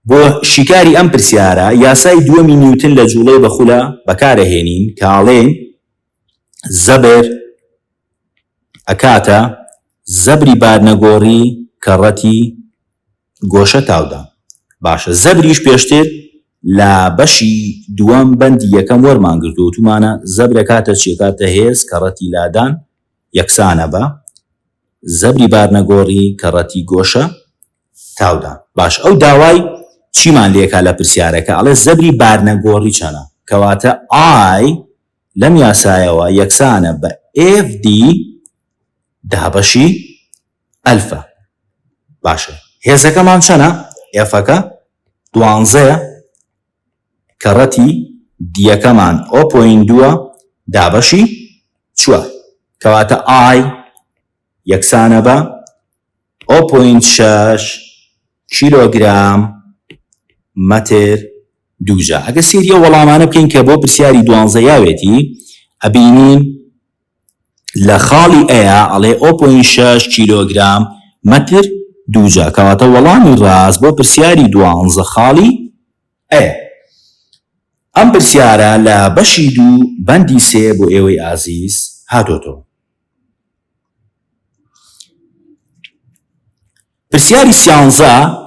A: بۆ شیکاری ئەم پرسیارە یاسای دووەمی نیوتن لە جوڵەی بەخولە بەکارەهێنین کاڵێن زەبر ئەکاتە زەبری بارنەگۆڕی کەڕەتی گۆشە تاودان باشە زەبریش پێشتر لە بەشی دووەم بەندی یەکەم وەرمان گرتو وتمانە زەبرە کاتە چێکاتە هێز کەڕەتی لادان یەکسانە بە زەبری بارنەگۆڕی کەڕەتی گۆشە تاودان باش ئەو داوای چیمان لێکا لە پرسیارەکە ئەڵێ زەبری بارنەگۆڕی چەنە کەواتە ئای لەم یاسایەوە یەکسانە بە FD دابەشی ئەلفە باشە هێزەکەمان چەنە ئێفەکە 12 کەڕەتی دیەکەمان 0.2 دابەشی 4 کەواتە ئای یەکسانە بە 0.6 کیلۆگرام مەتر دووجا ئەگە سێریە وەڵامانە بکەین کە بۆ پرسیاری 12 یاوێتی ئەبینین لە خاڵی ئەیە ئەڵێ 0.6 کیلۆگرام مەتر دووجا کەواتە وەڵامی ڕاست بۆ پرسیاری 12 خاڵی ئەیە ئەم پرسیارە لە بەشی 2 بەندی 3 بۆ ئێوەی ئازیز هاتۆتەوە. پرسیاری 11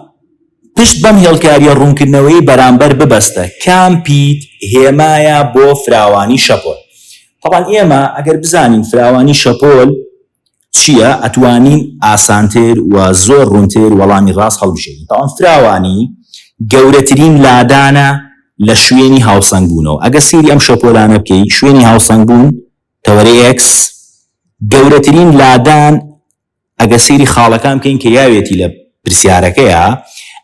A: پشت بەم هێڵکاریە ڕوونکردنەوەی بەرامبەر ببەستە کام پیت هێمایە بۆ فراوانی شەپۆل. طبعاً ئێمە ئەگەر بزانین فراوانی شەپۆل چییە ئەتوانین ئاسانتر و زۆر ڕوونتر وەڵامی ڕاست هەڵبژێنین. طبعاً فراوانی گەورەترین لادانە لە شوێنی هاوسەنگبوونەوە. ئەگە سیری ئەم شەپۆلانە بکەی شوێنی هاوسەنگبوون تەوەرەی X گەورەترین لادان ئەگە سیری خاڵەکان بکەین کە یاوێتی لە پرسیارەکەیە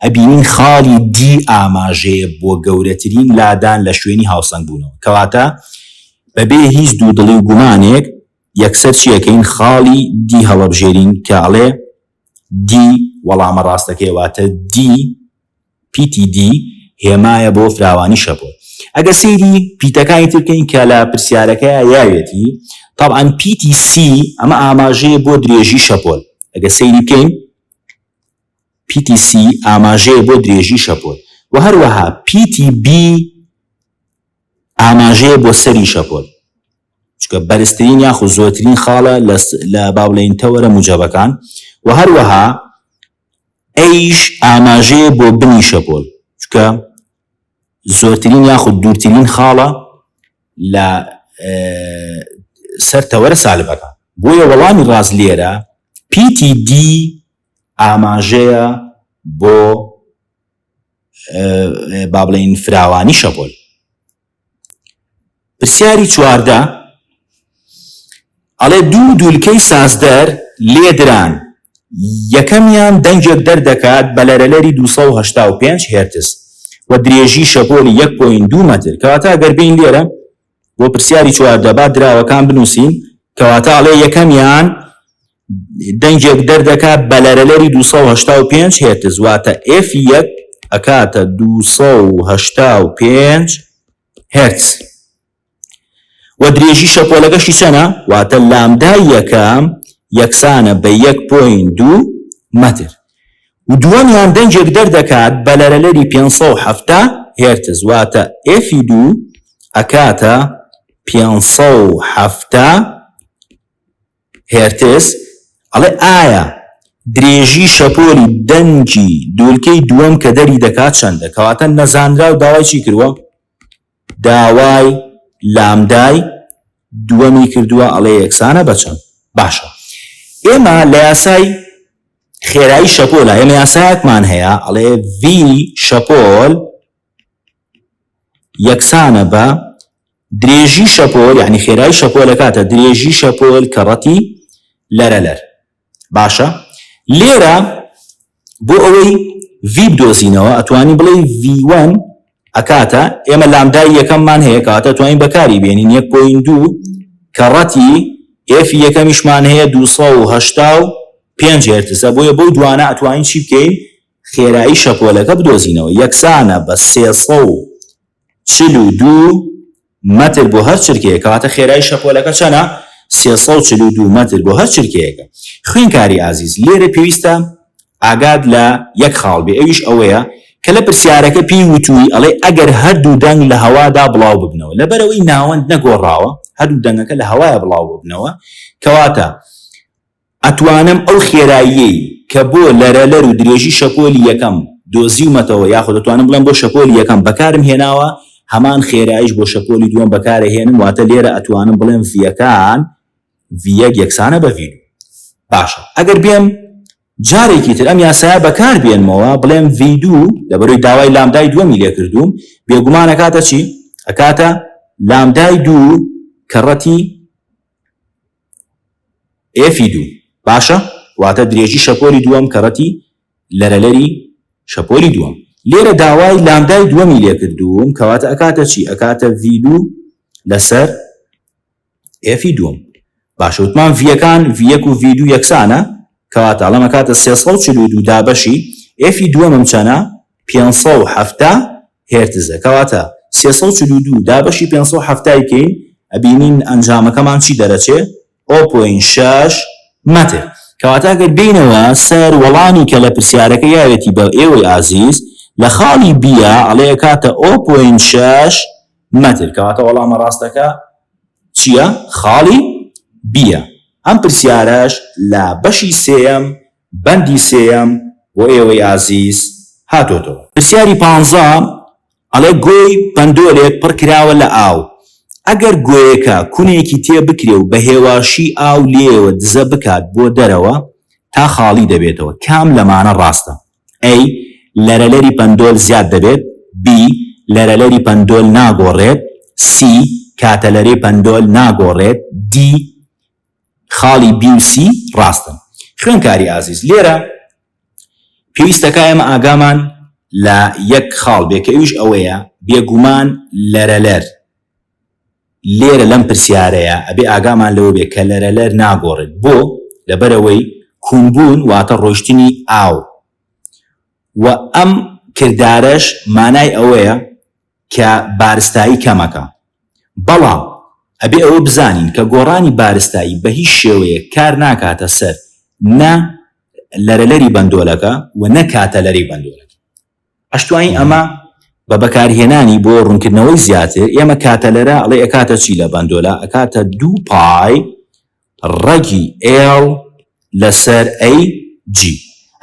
A: ئەبینین خاڵی دی ئاماژەیە بۆ گەورەترین لادان لە شوێنی هاوسەنگبوونەوە کەواتە بەبێ هیچ دوودڵی و گومانێک یەکسەر چیەکەین خاڵی دی هەڵەبژێرین کە ئەڵێ دی وەڵامە ڕاستەکەی واتە دی پیتی دی هێمایە بۆ فراوانی شەپۆل. ئەگە سەیری پیتەکانی ترکەین کە لە پرسیارەکەیە یاوێتی طبعاً پیتی سی ئەمە ئاماژەیە بۆ درێژی شەپۆل. ئەگە سەیری بکەین پیتی سی ئاماژەیە بۆ درێژی شەپۆل و هەروەها پیتی بی ئاماژەیە بۆ سەری شەپۆل چکە بەرزترین یاخود زۆرترین خاڵە لە باوڵێن تەوەرە موجەبەکان و هەروەها ئەیش ئاماژەیە بۆ بنی شەپۆل چکە زۆرترین یاخود دوورترین خاڵە لە سەر تەوەرە سالبەکان. بۆیە وەڵامی ڕاست لێرە پیتی دی ئاماژەیە بۆ با بڵێین فراوانی شەپۆل. پرسیاری 14 ئەڵێ دوو دوولکەی سازدەر لێدران یەکەمیان دەنجێک دەردەکات بە لەرەلەری 285 هێرتز و درێژی شەپۆلی 1.2 مەتر کەواتە ئەگەر بین لێرە بۆ پرسیاری 14 با دراوەکان بنووسین کەواتە ئەڵێ یەکەمیان دەنجێک دەردەکات بە لەرەلەری 285 هێرتز واتە F1 ئەکاتە 285 هێرتز و درێژی شەپۆلەکەشی چەنە واتە لامدای یەکەم یەکسانە بە 1.2 مەتر و دووەمیان دەنجێک دەردەکات بە لەرەلەری 570 هێرتز واتە F2 ئەکاتە 570 هێرتز. ئەڵێ ئایا درێژی شەپۆلی دەنجی دوولکەی دووەم کە دەری دەکات چەندە کەواتە نەزانرا و داوای چی کردووە داوای لامدای دووەمی کردووە ئەڵێ یەکسانە بە چەند. باشە ئێمە لە یاسای خێرایی شەپۆلە ئێمە یاسایەکمان هەیە ئەڵێ V شەپۆل یەکسانە بە درێژی شەپۆل یعنی خێرایی شەپۆلەکاتە درێژی شەپۆل کەڕەتی لەرەلەر. باشە لێرە بۆ ئەوەی V بدۆزینەوە ئەتوانی بڵێ V1 ئەکاتە ئێمە لامدای یەکەممان هەیە کەواتە ئەتوانین بەکاری بێنین 1.2 کەڕەتی F یەکەمیشمان هەیە 285 هێرتزە بۆیە بۆی دوانە ئەتوانین چی بکەین خێرایی شەپۆلەکە بدۆزینەوە یەکسانە بە 342 مەتر بۆ هەر چرکەیە کەواتە خێرایی شەپۆلەکە چەنە 342 مەتر بۆ هەر چرکەیەکە. خوێنکاری ئازیز لێرە پێویستە ئاگاد لە یەک خاڵ بێ ئەویش ئەوەیە کە لە پرسیارەکە پێی وتووی ئەڵێ ئەگەر هەردوو دەنگ لە هەوادا بڵاو ببنەوە لەبەرەوەی ناوەند نەگۆڕاوە هەردوو دەنگەکە لە هەوایە بڵاو ببنەوە کەواتە ئەتوانم ئەو خێراییەی کە بۆ لەرەلەر و درێژی شەپۆلی یەکەم دۆزیومەتەوە یاخود دەتوانم بڵێم بۆ شەپۆلی یەکەم بەکارم هێناوە هەمان خێراییش بۆ شەپۆلی دووەم بەکارهێنم واتە لێرە ئەتوانم بڵێم ڤیەکان V1 یەکسانە بە V2. باشە ئەگەر بێم جارێکی تر ئەم یاسایە بەکار بێنمەوە بڵێم V2 لەبەرەوەی داوای لامدای دووەمی لێ کردوم بێگومان ئەکاتە چی ئەکاتە لامدای دوو کەڕەتی F2. باشە واتە درێژی شەپۆلی دووەم کەڕەتی لەرەلەری شەپۆلی دووەم. لێرە داوای لامدای دووەمی لێ کردوم کەواتە ئەکاتە چی ئەکاتە V2 لەسەر F2. باشە وتمان ڤیەکان V1 و V2 یەکسانە کەواتە ئەڵەم ئەکاتە 342 دابەشی F دووەمم چەنە 570 هێرتزە کەواتە 342 دابەشی 570 بکەین ئەبینین ئەنجامەکەمان چی دەرەچێ 0.6 مەتر کەواتە ئەگەر بینەوە سەر وەڵامی کە لە پرسیارەکە یاوێتی بە ئێوەی ئازیز لە خاڵی بیە ئەڵێ ئەکاتە 0.6 متر کەواتە وەڵامە ڕاستەکە چییە؟ خاڵی بیە. ئەم پرسیارەش لە بەشی سێیەم بەندی سێیەم بۆ ئێوەی ئازیز هاتۆتەوە. پرسیاری 15 ئەڵێ گۆی بەندۆلێک پڕ کراوە لە ئاو. ئەگەر گۆیەکە کونێکی تێ بکرێ و بە هێواشی ئاو لێوە دزە بکات بۆ دەرەوە تا خاڵی دەبێتەوە. کام لەمانە ڕاستە؟ A لەرەلەری پەندۆل زیاد دەبێت. B لەرەلەری پەندۆل ناگۆڕێت. C کاتەلەرەی پەندۆل ناگۆڕێت. D خاڵی B و C ڕاستن. خوێنکاری ئازیز لێرە پێویستەکە ئێمە ئاگامان لە یەک خاڵ بێ کە ئەویش ئەوەیە بێگومان لەرەلەر لێرە لەم پرسیارەیە ئەبێ ئاگامان لەوە بێ کە لەرەلەر ناگۆڕێت. بۆ لەبەرەوەی کوونبوون واتە ڕۆیشتنی ئاو و ئەم کردارەش مانای ئەوەیە کە بارستایی کەمەکە. بەڵام ئەبێ ئەوە بزانین کە گۆڕانی بارستایی بە هیچ شێوەیە کار ناکاتە سەر نە لەرەلەری بەندۆلەکە و نە کاتەلەری بەندۆلەکە. ئەشتوانی ئەمە بە بەکارهێنانی بۆ ڕوونکردنەوەی زیاتر ئێمە کاتەلەرە ئەڵێ ئەکاتە چی لە بەندۆلە؟ ئەکاتە 2 پای ڕەگی L لەسەر AG.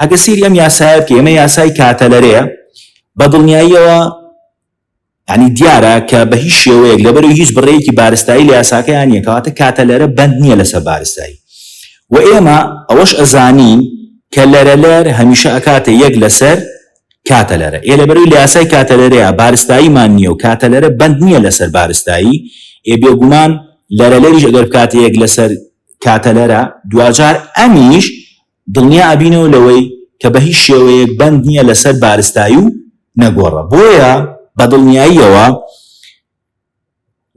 A: ئەگە سیری ئەم یاسایە بکە ئێمە یاسای کاتەلەرەیە بە دڵنیاییەوە ینی دیارە کە بە هیچ شێوەیەک لەبەرەوەی هیچ بڕێیەکی بارستایی لە یاساکەیان نییە کەواتە کاتەلەرە بەند نییە لەسەر بارستایی و ئێمە ئەوەش ئەزانین کە لەرەلەر هەمیشە ئەکاتە یەک لەسەر کاتەلەرە. ئێ لەبەرەوەی لە یاسای کاتەلەرەیە بارستاییمان نییە و کاتەلەرە بەند نییە لەسەر بارستایی ئێ بێگومان لەرەلەریش ئەگەر بکاتە یەک لەسەر کاتەلەرە دوجار ئەمیش دڵنیا ئەبینەوە لەوەی کە بە هیچ شێوەیەک بەند نییە لەسەر بارستایی و نەگۆڕە. بۆیە بە دڵنیاییەوە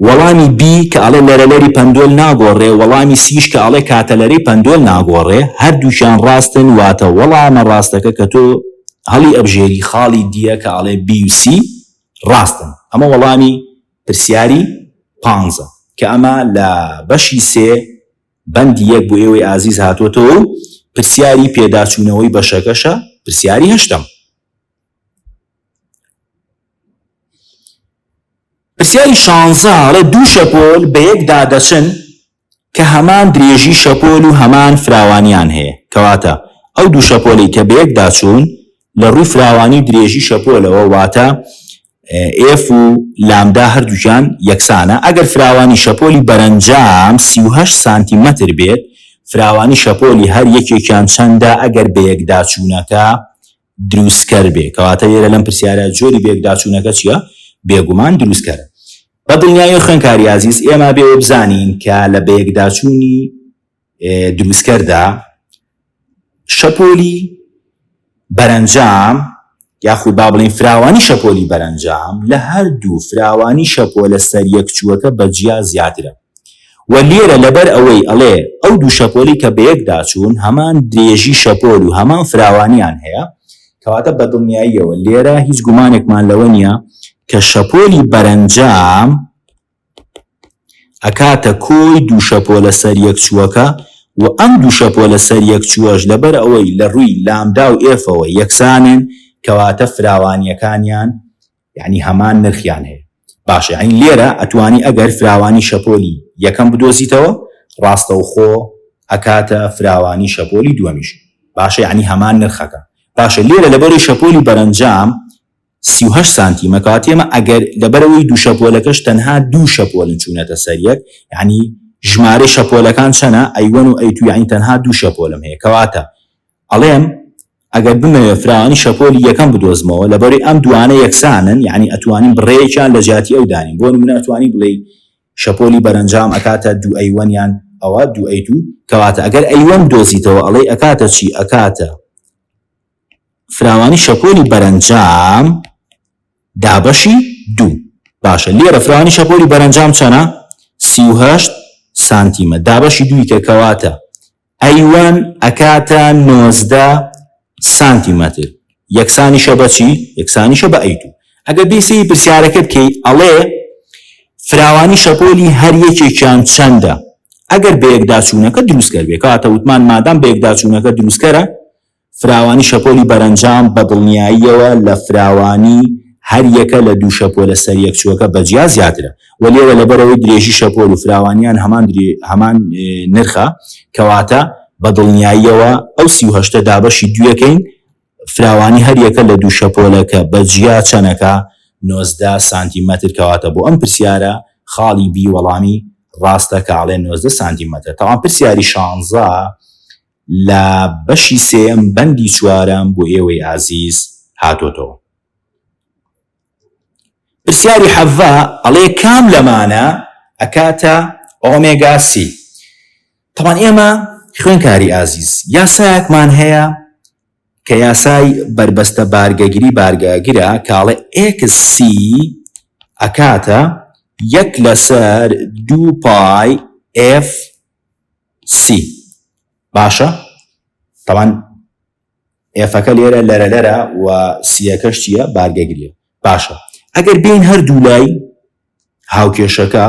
A: وەڵامی B کە ئەڵێ لەرەلەری پەندۆل ناگۆڕێ وەڵامی سیش کە ئەڵێ کاتەلەری پەندۆل ناگۆڕێ هەردووشیان ڕاستن واتە وەڵامە ڕاستەکە کە تۆ هەڵی ئەبژێری خاڵی دیە کە ئەڵێ B و C ڕاستن. ئەمە وەڵامی پرسیاری 15 کە ئەمە لە بەشی سێ بەندی یەک بۆ ئێوەی ئازیز هاتوۆتەوە و پرسیاری پێداچوونەوەی بەشەکەشە پرسیاری 8ەم. پرسیاری 16 ئەڵێ دوو شەپۆل بە یەکدا دەچن کە هەمان درێژی شەپۆل و هەمان فراوانیان هەیە کەواتە ئەو دوو شەپۆلی کە بە یەکدا چوون لە ڕووی فراوانی درێژی شەپۆلەوە واتە F و لامدا هەردووکیان یەکسانە. ئەگەر فراوانی شەپۆلی بەرەنجام 38 سانتیمەتر بێت فراوانی شەپۆلی هەر یەکێکیان چەندە ئەگەر بە یەکداچوونەکە دروستکەر بێ کەواتە لێرە لەم پرسیارە جۆری بە یەکداچوونەکە چییە؟ بێگومان دروستکەرە. بە دڵنیایی خوێنکاری عزیز ئێمە بێوە بزانین کە لە بە یەکداچوونی دروستکەردا شەپۆلی بەرەنجام یاخود با بڵین فراوانی شەپۆلی بەرەنجام لە هەردوو فراوانی شەپۆلە سەر یەکچووەکە بەجیا زیاترە و لێرە لەبەر ئەوەی ئەڵێ ئەو دوو شەپۆلی کە بە یەکداچوون هەمان درێژی شەپۆل و هەمان فراوانیان هەیە کەواتە بە دڵنیاییەوە لێرە هیچ گومانێکمان لەوە نییە کە شەپۆلی بەرەنجام ئەکاتە کۆی دوو شەپۆلە سەر یەکچووەکە و ئەم دوو شەپۆلە سەر یەکچووەش لەبەر ئەوەی لە ڕووی لامدا و ئێفەوە یەکسانن کەواتە فراوانیەکانیان یعنی هەمان نرخیان هەیە. باشە یعنی لێرە ئەتوانی ئەگەر فراوانی شەپۆلی یەکەم بدۆزیتەوە ڕاستە و خۆ ئەکاتە فراوانی شەپۆلی دووەمیش. باشە یعنی هەمان نرخەکە. باشە لێرە لەبەری شەپۆلی بەرەنجام 38 سانتیمە کاتێمە ئەگەر لەبەرەوەی دوو شەپۆلەکەش تەنها دوو شەپۆلن چوونەتە سەر یەک یعنی ژمارە شەپۆلەکان چەنە ئەیوەن و ئەیتو یعنی تەنها دوو شەپۆلم هەیە کەواتە ئەڵێم ئەگەر بمەوێ فراوانی شەپۆلی یەکەم بدۆزمەوە لەبەری ئەم دوانە یەکسانن یعنی ئەتوانین بڕێیەکیان لە جیاتی ئەو دانین بۆ نمونە ئەتوانی بڵێ شەپۆلی بەرەنجام ئەکاتە دوو ئەیوەنیان ئەوە دوو ئەیتو کەواتە ئەگەر ئەیوەن بدۆزیتەوە ئەڵێ ئەکاتە چی؟ ئەکاتە فراوانی شەپۆلی بەرەنجام دابەشی دوو. باشە لێرە فراوانی شەپۆلی بەرەنجام چەنە؟ 38 سانتیمە دابەشی دووی کە کەواتە ئەیوەن ئەکاتە 19 سانتیمەتر یەکسانیشە بەچی؟ یەکسانیشە بە ئەیتو. ئەگەر بیسی پرسیارەکەت کەی ئەڵێ فراوانی شەپۆلی هەر یەکێکیان چەندە ئەگەر بە یەکداچوونەکە دروستکەر بێ کەواتە وتمان مادام بە یەکداچوونەکە دروستکەرە فراوانی شەپۆلی بەرەنجام بە دڵنیاییەوە لە فراوانی هەر یەکە لە دوو شەپۆلە سەر یەکچووەکە بەجیا زیاترە و لێرە لەبەرەوەی درێژی شەپۆل و فراوانیان هەمان نرخە کەواتە بە دڵنیاییەوە ئەو 38 دابەشی دووەکەین فراوانی هەر یەکە لە دوو شەپۆلەکە بەجیا چەنەکە 19 سانتیمەتر کەواتە بۆ ئەم پرسیارە خاڵی بی وەڵامی ڕاستە کە ئاڵێن 19 سانتیمەتر. تاوان پرسیاری 16 لە بەشی سێم بەندی چوارەم بۆ ئێوەی ئازیز هاتۆتەوە. پرسیاری 17 ئەڵێ کام لەمانە ئەکاتە ئۆمێگا سی. تاوان ئێمە خوێنکاری ئازیز یاسایەکمان هەیە کە یاسای بربەستە بارگەگیری بارگەگرە کاڵێ XC ئەکاتە 1/2 پای FC. باشە طبعا ئێفەکە لێرە لەرە و سیەکەش چییە بارگەگریە. باشە ئەگەر بین هەردوو لای هاوکێشەکە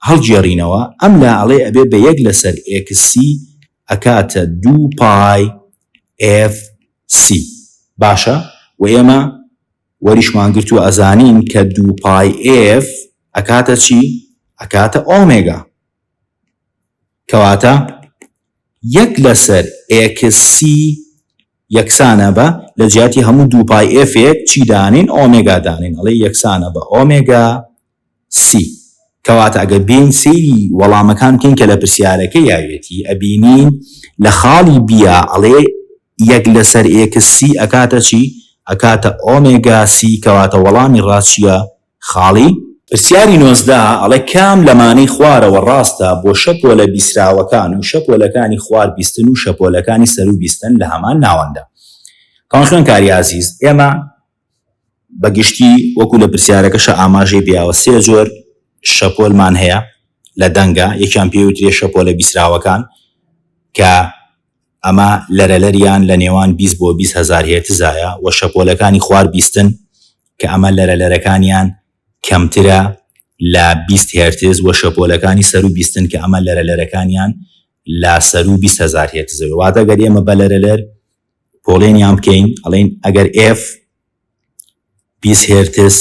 A: هەڵگێڕینەوە ئەم لا ئەڵێ ئەبێ بە 1/XC ئەکاتە 2 پای FC. باشە و ئێمە وەریشمان گرتو ئەزانین کە 2 پای F ئەکاتە چی؟ ئەکاتە ئۆمێگا کەواتە 1/XC یەکسانە بە لە جیاتی هەموو 2 پای F چی دانین ئۆمێگا دانین ئەڵێ یەکسانە بە ئۆمێگا C. کەواتە ئەگە بین سەیری وەڵامەکان بکەین کە لە پرسیارەکە یاوێتی ئەبینین لە خاڵی بیا ئەڵێ 1/XC ئەکاتە چی؟ ئەکاتە ئۆمێگا C کەواتە وەڵامی ڕاستیە خاڵی. پرسیاری 19 ئەڵێ کام لەمانەی خوارەوە ڕاستە بۆ شەپۆلە بیستراوەکان و شەپۆلەکانی خوار بیستن و شەپۆلەکانی سەرو بیستن لە هەمان ناوەندا. کاڵ خوێنکاری عزیز ئێمە بەگشتی وەکو لە پرسیارەکەشە ئاماژەی بیاوە سێ جۆر شەپۆلمان هەیە لە دەنگە. یەکیان پێوترێ شەپۆلە بیستراوەکان کە ئەمە لەرەلەریان لە نێوان 20 بۆ 20,000 هێرتزایە و شەپۆلەکانی خوار بیستن کە ئەمە لەرەلەرەکانیان کەمترە لە 20 هێرتز و شەپۆلەکانی سەرو بیستن کە ئەمە لەرەلەرەکانیان لە سەرو 20,000 هێرتزە. واتە گەر ئێمە بە لەرەلەر پۆڵێنیان بکەین ئەڵێن ئەگەر F 20 هێرتز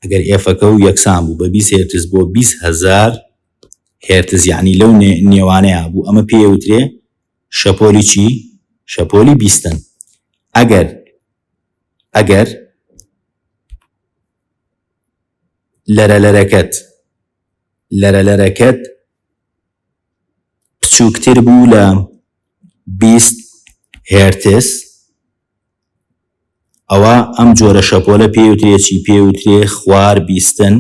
A: ئەگەر ئێفەکە و یەکسان بوو بە 20 هێرتز بۆ 20,000 هێرتز یعنی لەو نێوانەیە بوو ئەمە پێوترێ شەپۆلی چی؟ شەپۆلی بیستن. ئەگەر لەرەلەرەکەت بچووکتر بوو لە 20 هێرتز ئەوە ئەم جۆرە شەپۆلە پێوترێ چی؟ پێوترێ خوار بیستن.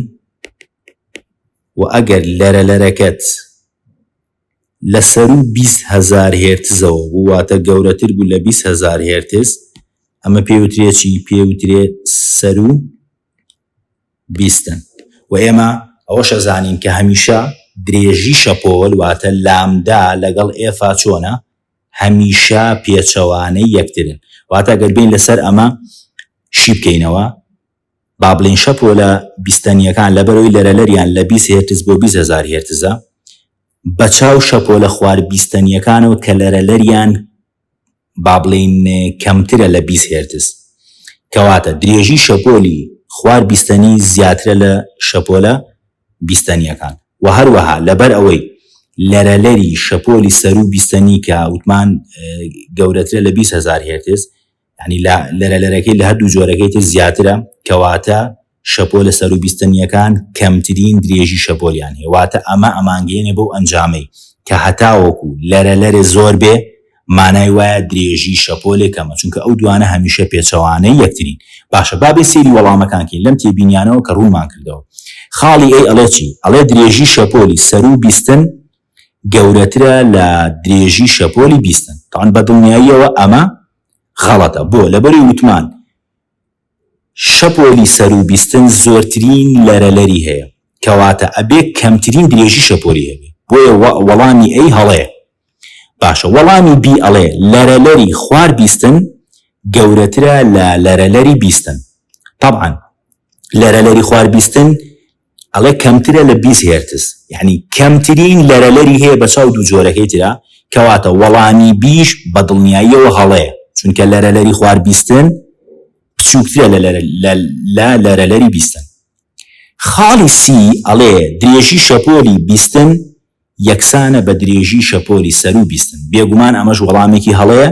A: و ئەگەر لەرەلەرەکەت لە سەرو 20,000 هێرتزەوە بوو واتە گەورەتر بوو لە 20,000 هێرتز ئەمە پێوترێ چی؟ پێوترێ سەرو بیستن. و ئێمە ئەوەشە زانین کە هەمیشە درێژی شەپۆل واتە لامدا لەگەڵ ئێفا چۆنە هەمیشە پێچەوانەی یەکترن. واتە گەر بین لەسەر ئەمە شی بکەینەوە با بڵین شەپۆلە بیستەنیەکان لەبەرەوەی لەرەلەریان لە 20 هێرتز بۆ 20,000 هێرتزە بە چاو شەپۆلە خوار بیستەنیەکانەوە کە لەرەلەریان با بڵین کەمترە لە 20 هێرتز کەواتە درێژی شەپۆلی خوار بیستنی زیاترە لە شەپۆلە بیستنیەکان. و هەروەها لەبەر ئەوەی لەرەلەری شەپۆلی سەرو بیستنی کە وتمان گەورەترە لە 20,000 هێرتز ینی لەرەلەرەکەی لە هەردوو جۆرەکەی تر زیاترە کەواتە شەپۆلە سەرو بیستنیەکان کەمترین درێژی شەپۆلیان هەیە. واتە ئەمە ئەمانگەێنێ بۆ ئەنجامەی کە هەتاوەکو لەرەلەرێ زۆر بێ مانای وایە درێژی شەپۆلێ کەمە چونکە ئەو دوانە هەمیشە پێچەوانەی یەکترین. باشە بابێ سێری وەڵامەکانکەین لەم تێبینیانەوە کە ڕوومان کردەوە. خاڵی ئەی ئەڵێ چی؟ ئەڵێ درێژی شەپۆلی سەرو بیستن گەورەترە لە درێژی شەپۆلی بیستن. تاوان بە دڵنیاییەوە ئەمە غەڵەتە. بۆ لەبەری وتمان شەپۆلی سەرو بیستن زۆرترین لەرەلەری هەیە کەواتە ئەبێ کەمترین درێژی شەپۆلی هەبێ بۆیە وەڵامی ئەی هەڵەیە. باشە وەڵامی بی ئەڵێ لەرەلەری خوار بیستن گەورەترە لە لەرەلەری بیستن. طبعا لەرەلەری خوار بیستن ئەڵێ کەمترە لە 20 هێرتز یعنی کەمترین لەرەلەری هەیە بە چاو دوو جۆرەکەی ترە کەواتە وەڵامی بیش بە دڵنیاییەوە هەڵەیە چونکە لەرەلەری خوار بیستن بچووکترە لە لەرەلەری بیستن. خاڵی سی ئەڵێ درێژی شەپۆلی بیستن یەکسانە بە درێژی شەپۆلی سەر و بیستن. بێگومان ئەمەش وەڵامێکی هەڵەیە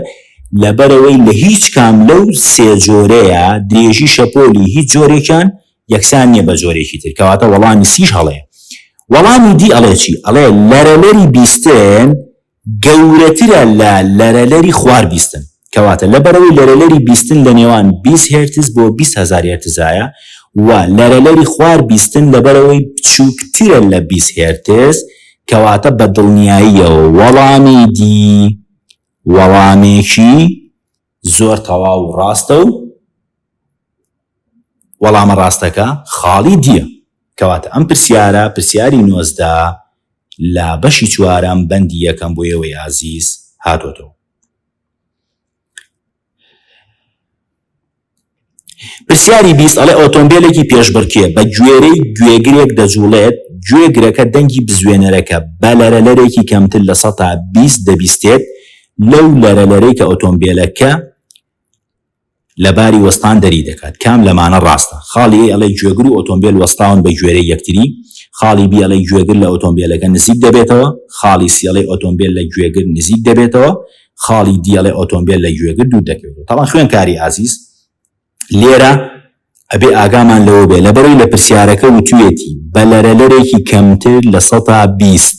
A: لەبەرەوەی لە هیچ کام لەو سێ جۆرەیە درێژی شەپۆلی هیچ جۆرێکیان یەکسان نییە بە جۆرێکی تر، کەواتە وەڵامی سیش هەڵەیە. وەڵامی دی ئەڵێ چی؟ ئەڵێ لەرەلەری بیستن گەورەترە لە لەرەلەری خوار بیستن، کەواتە لەبەرەوەی لەرەلەری بیستن لە نێوان 20 هێرتز بۆ 20,000 هێرتزایە و لەرەلەری خوار بیستن لەبەرەوەی بچووکترە لە 20 هێرتز، کەواتە بە دڵنیاییەوە وەڵامی دی وەڵامێکی زۆر تەواو و ڕاستە و وەڵامە ڕاستەکە خاڵی دیە. کەواتە ئەم پرسیارە پرسیاری 19 لە بەشی چوارەم بەندی یەکەم بۆ ئێوەی عازیز هاتۆتەوە. پرسیاری 20 ئەڵێ ئۆتۆمبیلێکی پێشبڕکێ بە گوێرەی گوێگرێک دەجوڵێت، گوێگرەکە دەنگی بزوێنەرەکە بە لەرەلەرێکی کەمتر لە 120 دەبیستێت لەو لەرەلەرەی کە ئۆتۆمبیلەکە لە باری وەستان دەری دەکات. کام لەمانە ڕاستە؟ خاڵی ئەڵێ گوێگر و ئۆتۆمبیل وەستاون بە گوێرەی یەکتری، خاڵی بی ئەڵێ گوێگر لە ئۆتۆمبیلەکە نزیک دەبێتەوە، خاڵی سی ئەڵێ ئۆتۆمبیل لە گوێگر نزیک دەبێتەوە، خاڵی دی ئەڵێ ئۆتۆمبیل لە گوێگر دوور دەکەوێتەوە. تەڵان خوێنکاری عازیز لێرە ئەبێ ئاگامان لەوە بێ لەبەرەوەی لە پرسیارەکە وتوێتی بە لەرەلەرێکی کەمتر لە 120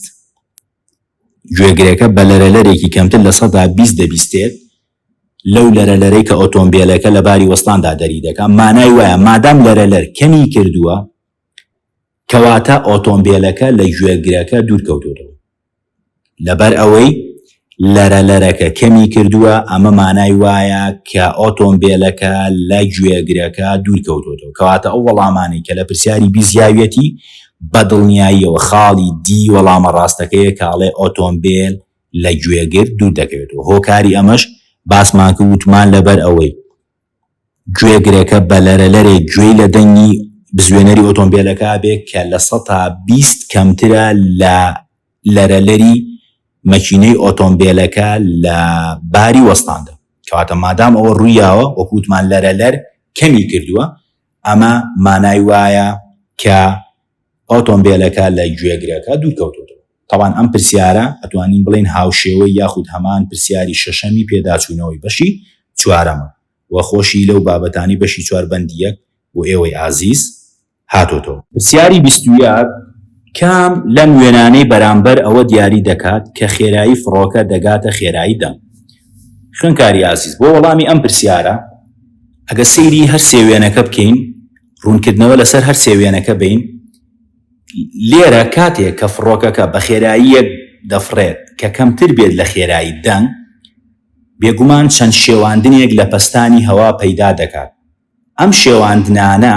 A: گوێگرەکە بە لەرەلەرێکی کەمتر لە 120 دەبیستێت لەو لەرەلەرەی کە ئۆتۆمبیلەکە لە باری وەستاندا دەری دەکات. مانای وایە مادام لەرەلەر کەمی کردووە کەواتە ئۆتۆمبیلەکە لە گوێگرەکە دوورکەوتوتەوە. لەبەر ئەوەی لەرەلەرەکە کەمی کردووە ئەمە مانای وایە کە ئۆتۆمبیلەکە لە گوێگرەکە دوورکەوتوتەوە. کەواتە ئەو وەڵامانی کە لە پرسیاری بیزیاویەتی بە دڵنیاییەوە خاڵی دی وەڵامە ڕاستەکەیە کاڵێ ئۆتۆمبیل لە گوێگر دوور دەکەوێتەوە. هۆکاری ئەمەش باسمان کرد وتمان لەبەر ئەوەی گوێگرەکە بە لەرەلەرێک گوێی لە دەنگی بزوێنەری ئۆتۆمبیلەکە بێت کە لە 120 کەمترە لە لەرەلەری مەکینەی ئۆتۆمبیلەکە لە باری وەستاندا. کەواتە مادام ئەوە ڕوویاوە وەکوتمان لەرەلەر کەمی کردووە ئەمە مانای وایە کە ئۆتۆمبیلەکە لە گوێگرەکە دوورکەوتوتەوە. طبعاً ئەم پرسیارە ئەتوانین بڵین هاوشێوەی یاخود هەمان پرسیاری شەشەمی پێداچوونەوەی بەشی چوارەمە و خۆشی لەو بابەتانی بەشی چوار بەندی یەک بۆ ئێوەی عازیز هاتۆتەوە. پرسیاری 21 کام لەم وێنانەی بەرامبەر ئەوە دیاری دەکات کە خێرایی فڕۆکە دەگاتە خێرایی دەنگ. خوێنکاری عازیز بۆ وەڵامی ئەم پرسیارە ئەگە سەیری هەر سێ وێنەکە بکەین، ڕوونکردنەوە لەسەر هەر سێ وێنەکە بین، لێرە کاتێک کە فڕۆکەکە بە خێراییەک دەفڕێت کە کەمتر بێت لە خێرایی دەنگ، بێگومان چەند شێواندنێک لە پەستانی هەوا پەیدا دەکات. ئەم شێواندنانە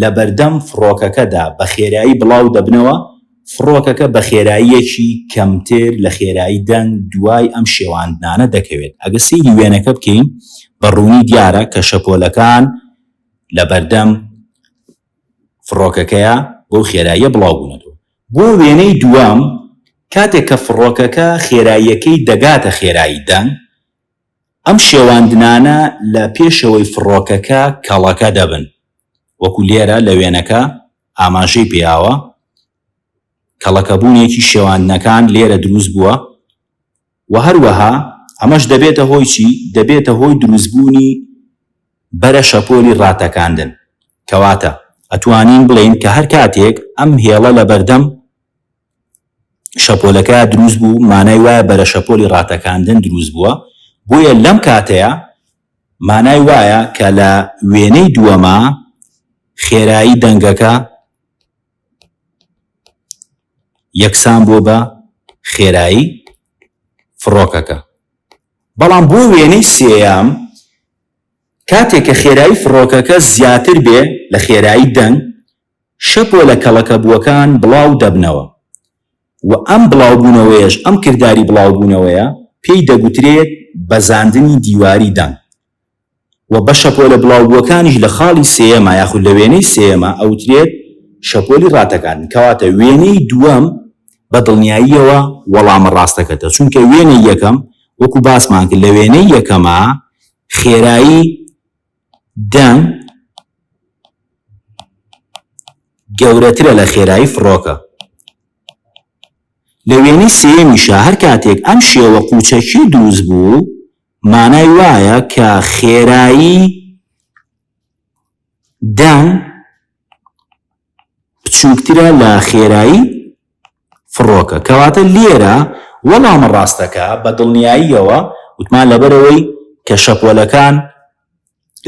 A: لە بەردەم فڕۆکەکەدا بە خێرایی بڵاو دەبنەوە، فڕۆکەکە بە خێراییەکی کەمتر لە خێرایی دەنگ دوای ئەم شێواندنانە دەکەوێت. ئەگە سەیری وێنەکە بکەین بەڕوونی دیارە کە شەپۆلەکان لە بەردەم فڕۆکەکەیە بۆ خێراییە بڵاو بوونەوە. بۆ وێنەی دووەم کاتێک کە فڕۆکەکە خێراییەکەی دەگاتە خێرایی دەنگ، ئەم شێواندنانە لە پێشەوەی فڕۆکەکە کەڵەکە دەبن، وەکو لێرە لە وێنەکە ئاماژەی پێیاوە کەڵەکەبوونێکی شێواندنەکان لێرە دروست بووە و هەروەها ئەمەش دەبێتە هۆی چی؟ دەبێتە هۆی دروستبوونی بەرە شەپۆلی ڕاتەکاندن. کەواتە ئەتوانین بڵین کە هەر کاتێک ئەم هێڵە لە بەردەم شەپۆلەکە دروست بوو مانای وایە بەرە شەپۆلی ڕاتەکاندن دروست بووە. بۆیە لەم کاتەیە مانای وایە کە لە وێنەی دووەمە خێرایی دەنگەکە یەکسان بۆ بە خێرایی فڕۆکەکە. بەڵام بۆ وێنەی سێیەم کاتێک کە خێرایی فڕۆکەکە زیاتر بێ لە خێرایی دەنگ، شەپۆلە کەڵەکەبووەکان بڵاو دەبنەوە و ئەم بڵاوبوونەوەیەش ئەم کردداری بڵاوبوونەوەیە پێی دەگوترێت بەزاندنی دیواری دەنگ و بە شەپۆلە بڵاوبووەکانیش لە خاڵی سێیەمە یاخود لە وێنەی سێیەمە ئەوترێت شەپۆلی ڕاتەکاندن. کەواتە وێنەی دووەم بە دڵنیاییەوە وەڵامە ڕاستەکەتە، چونکە وێنەی یەکەم وەکو باسمان کرد لە وێنەی یەکەمە خێرایی دەنگ گەورەترە لە خێرایی فڕۆکە. لە وێنەی سێمیشە هەر کاتێک ئەم شێوە قوچەکی دروست بوو مانای وایە کە خێرایی دەنگ بچووکترە لە خێرایی فڕۆکە. کەواتە لێرە وەڵامە ڕاستەکە بە دڵنیاییەوە وتمان لەبەرەوەی کە شەپۆلەکان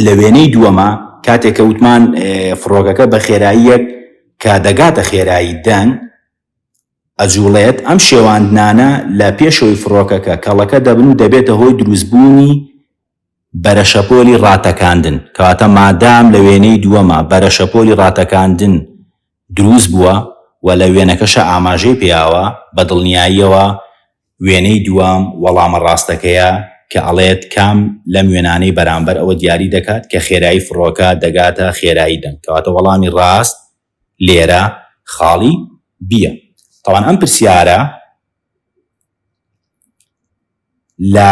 A: لە وێنەی دووەمە کاتێک کە وتمان فڕۆکەکە بە خێراییەک کە دەگاتە خێرایی دەنگ ئەجوڵێت ئەم شێواندنانە لە پێشەوەی فڕۆکەکە کەڵەکە دەبن و دەبێتە هۆی دروستبوونی بەرەشەپۆلی ڕاتەکاندن. کەواتە مادام لە وێنەی دووەمە بەرەشەپۆلی ڕاتەکاندن دروست بووە و لە وێنەکەشە ئاماژەی پێیاوە بە دڵنیاییەوە وێنەی دووەم وەڵامە ڕاستەکەیە کە ئەڵێت کام لەم وێنانەی بەرامبەر ئەوە دیاری دەکات کە خێرایی فڕۆکە دەگاتە خێرایی دەنگ. کەواتە وەڵامی ڕاست لێرە خاڵی بیە. تاوان ئەم پرسیارە لە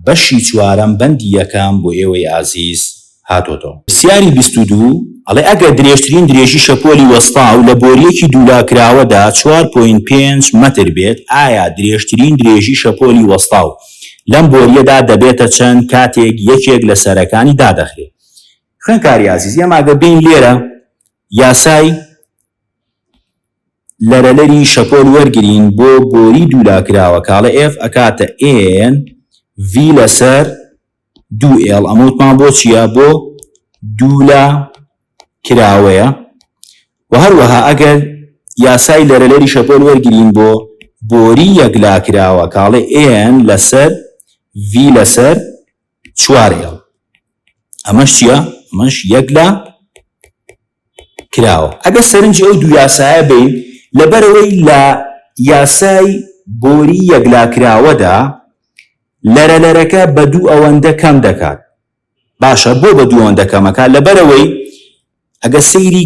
A: بەشی چوارەم بەندی یەکەم بۆ ئێوەی ئازیز هاتۆتەوە. پرسیاری 22 ئەڵێ ئەگەر درێژترین درێژی شەپۆلی وەستاو لە بۆریەکی دوولاکراوەدا 4.5 مەتر بێت، ئایا درێژترین درێژی شەپۆلی وەستاو لەم بۆریەدا دەبێتە چەند کاتێک یەکێک لە سەرەکانی دادەخرێت؟ خوێنکاری ئازیز، ئێمە بین لێرە یاسای لەرەلەری شەپۆل وەرگرین بۆ بۆری دوولاکراوە کاڵە F ئەکاتە N V لەسەر 2L. ئەمەوتمان بۆ چییە؟ بۆ دوولا کراوەیە. و هەروەها ئەگەر یاسای لەرەلەری شەپۆل وەرگرین بۆ بۆری یەکلاکراوە کاڵێ N لەسەر V لەسەر 4L. ئەمەش چییە؟ ئەمەش یەکلا کراوە. ئەگەر سەرنجی ئەو دوو یاسایە بین لەبەرەوەی لە یاسای بۆری یەکلاکراوەدا لەرەلەرەکە بە دوو ئەوەندە کەم دەکات. باشە، بۆ بە دوو ئەوەندە کەمەکە؟ لەبەرەوەی ئەگە سەیری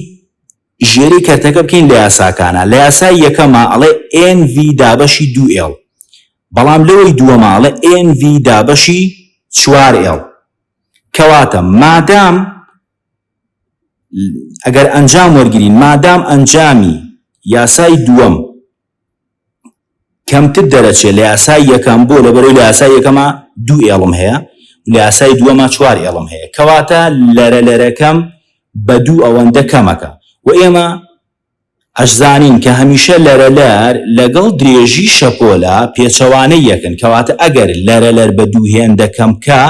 A: ژێری کەرتەکە بکەین لە یاساکانە، لە یاسای یەکەمە ئەڵێ NV دابەشی 2L، بەڵام لەوەی دووەمە ئەڵێ NV دابەشی 4L. کەواتە مادام ئەگەر ئەنجام وەرگرین، مادام ئەنجامی یاسای دووەم کەمتر دەرەچێت لە یاسای یەکەم، بۆ لەبەرەوەی لە یاسای یەکەمە 2L هەیە لە یاسای دووەمە 4L هەیە، کەواتە لەرەلەرەکەم بە دوو ئەوەندە کەمەکە. و ئێمە ئەشزانین کە هەمیشە لەرەلەر لەگەڵ درێژی شەپۆلە پێچەوانەی یەکن، کەواتە ئەگەر لەرەلەر بە دوو هێندە کەمکە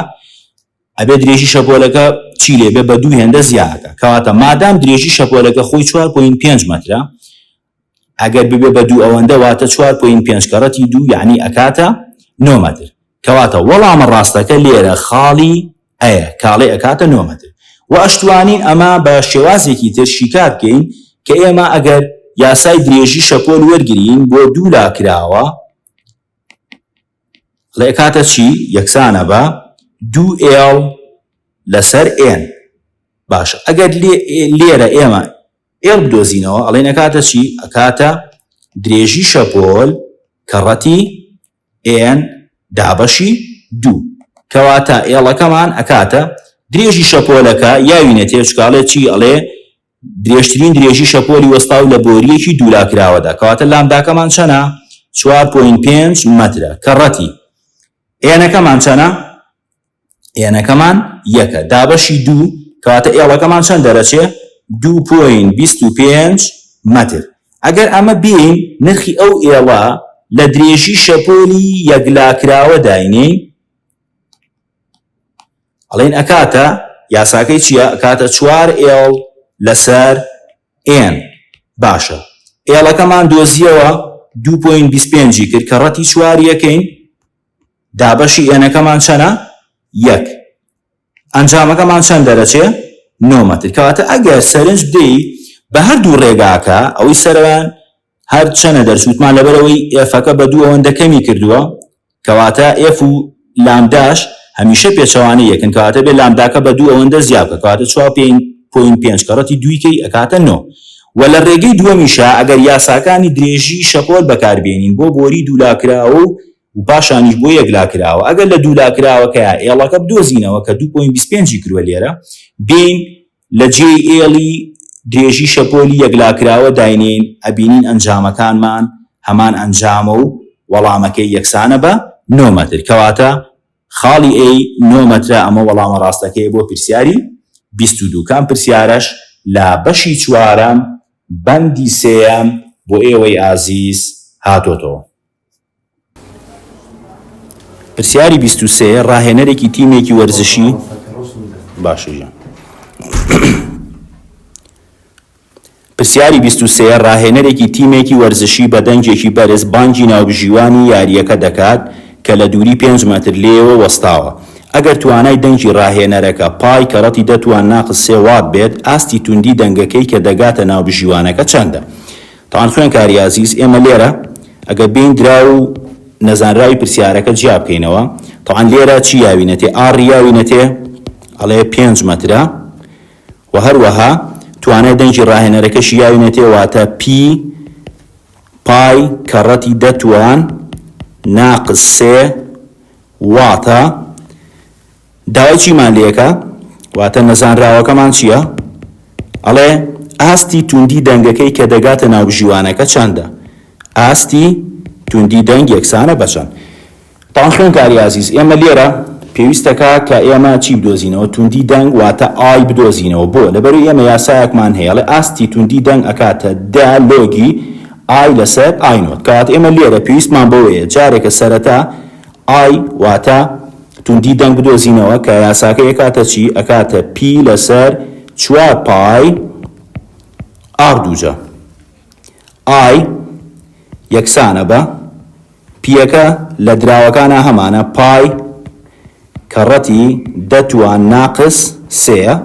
A: ئەبێ درێژی شەپۆلەکە چی لێبێ؟ بە دوو هێندە زیادەکە. کەواتە مادام درێژی شەپۆلەکە خۆی 4.5 مەترە، ئەگەر ببێ بە دوو ئەوەندە واتە 4.5 کەڕەتی 2 یعنی ئەکاتە 9 مەتر. کەواتە وەڵامە ڕاستەکە لێرە خاڵی ئەیە، کاڵێ ئەکاتە 9 مەتر. و ئەشتوانین ئەمە بە شێوازێکی تر شیکار بکەین کە ئێمە ئەگەر یاسای درێژی شەپۆل وەرگرین بۆ دوولاکراوە لە ئەکاتە چی؟ یەکسانە بە 2L لەسەر N. باشە، ئەگەر لێرە ئێمە L بدۆزینەوە ئەڵێن ئەکاتە چی؟ ئەکاتە درێژی شەپۆل کەڕەتی N دابەشی 2. کەواتە ئێڵەکەمان ئەکاتە درێژی شەپۆلەکە یاوینە تێچکاڵێ چی؟ ئەڵێ درێژترین درێژی شەپۆلی وەستاو لە بۆریەکی دوولاکراوەدا، کەواتە لامداکەمان چەنە؟ 4.5 مەترە. کەڕەتی ئێنەکەمان چەنە؟ ئێنەکەمان یەکە دابەشی 2، کەواتە ئێڵەکەمان چەند دەرەچێ؟ 2.25 مەتر. ئەگەر ئەمە بین نرخی ئەو ئێڵە لە درێژی شەپۆلی یەکلاکراوە داینێ، ئەڵێن ئەکاتە یاساکەی چییە؟ ئەکاتە 4L لەسەر N. باشە، ئێڵەکەمان دۆزیەوە 2.25 کرد، کەڕەتی 4 یەکەین، دابەشی ئێنەکەمان چەنە؟ 1. ئەنجامەکەمان چەند دەرەچێ؟ 9 مەتر. کەواتە ئەگەر سەرنج بدەی بە هەردوو ڕێگاکە ئەوەی سەروان هەر چەنە دەرچوتمان لەبەرەوەی Fەکە بە دوو ئەوەندە کەمی کردووە، کەواتە F و لامداش هەمیشە پێچەوانەی یەکن، کەواتە بێ لامداکە بە دوو ئەوەندە زیادکە، کەواتە 4.5 کەڕەتی 2 ئەکاتە 9. و لە ڕێگەی دووەمیشە ئەگەر یاساکانی درێژی شەپۆل بەکاربێنین بۆ بۆری دوولاکراوە و و پاشانیش بۆ یەک لاکراوە ئەگەر لە دوو لاکراوەکە ئێڵەکە بدۆزینەوە کە 2.25 کروە لێرە بین لە جێی ئێڵی درێژی شەپۆلی یەک لاکراوە داینین ئەبینین ئەنجامەکانمان هەمان ئەنجامە و وەڵامەکەی یەکسانە بە 9 مەتر کەواتە خاڵی ئەی 9 مەترە ئەمە وەڵامە ڕاستەکەی بۆ پرسیاری 22 کام پرسیارەش لە بەشی چوارەم بەندی سێەم بۆ ئێوەی ئازیز هاتۆتەوە. پرسیاری 23 ڕاهێنەرێکی تیمێکی وەرزشی باشە. پرسیاری 23 ڕاهێنەرێکی تیمێکی وەرزشی بە دەنگێکی بەرز بانگی ناوبژیوانی یاریەکە دەکات کە لە دووری 5 مەتر لێوە وەستاوە. ئەگەر توانای دەنگی ڕاهێنەرەکە پای کەڕەتی دەتوان ناقص 3 وات بێت ئاستی توندی دەنگەکەی کە دەگاتە ناوبژیوانەکە چەندە؟ تاوان خوێنکاری عزیز ئێمە لێرە ئەگە بین درا و نەزانراوی پرسیارەکە جیا بکەینەوە تاوان لێرە چی یاوینەتێ ئاڕی یاوینەتێ ئەڵێ 5 مەترە و هەروەها توانای دەنگی ڕاهێنەرەکەشی یاوینەتێ واتە پی پای کەڕەتی دەتوان ناقص 3 واتە. داوای چیمان لێکە واتە نەزانراوەکەمان چییە؟ ئەڵێ ئاستی توندی دەنگەکەی کە دەگاتە ناوبژیوانەکە چەندە؟ ئاستی توندی دەنگ یەکسانە بەچەند؟ تاوان خوێنکاری عزیز ئێمە لێرە پێویستەکە کە ئێمە چی بدۆزینەوە؟ توندی دەنگ واتە ئای بدۆزینەوە. بۆ لەبەرەوەی ئێمە یاسایەکمان هەیە ئەڵێ ئاستی توندی دەنگ ئەکاتە دا لۆگی ئای لەسەر ئای نۆت. کەواتە ئێمە لێرە پێویستمان بەوەیە جارێکە سەرەتا ئای واتە توندی دەنگ بدۆزینەوە کە یاساکە ئەکاتە چی؟ ئەکاتە پی لەسەر 4 پای ئار دووجە. ئای یەکسانە بە پیەکە لە دراوەکانە هەمانە پای کەڕەتی دەتوان ناقص 3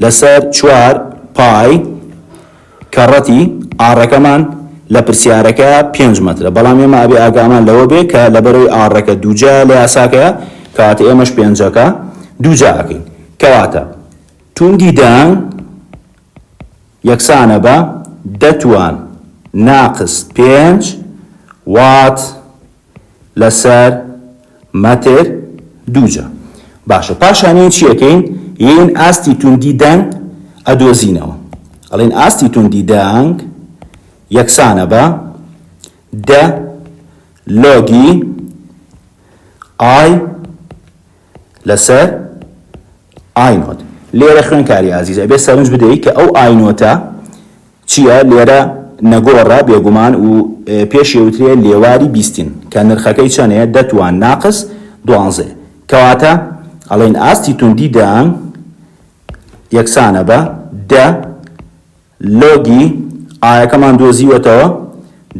A: لەسەر 4 پای کەڕەتی ئاڕەکەمان لە پرسیارەکە 5 مەترە. بەڵام ئێمە ئەبێ ئاگامان لەوە بێ کە لەبەرەوەی ئاڕەکە دووجا لە یاساکەیە کەواتە ئێمەش 5ەکە دووجا ئەکەین. کەواتە توندی دەنگ یەکسانە بە دەتوان ناقص 5 وات لەسەر مەتر دووجە. باشە پاشانی چیەکەین؟ یین ئاستی توندی دەنگ ئەدۆزینەوە. ئەڵێن ئاستی توندی دەنگ یەکسانە بە دە لۆگی ئای لەسەر ئای نۆت. لێرە خوێنکاری عزیزە بێ سەرنج بدەیت کە ئەو ئای نۆتە چییە؟ لێرە نەگۆڕە بێگومان و پێشێوترێ لێواری بیستین کە نرخەکەی چەندەیە؟ دەتوان ناقص 12. کەواتە ئەڵێن ئاستی توندی دەنگ یەکسانە بە دە لۆگی ئایەکەمان دۆزیوەتەوە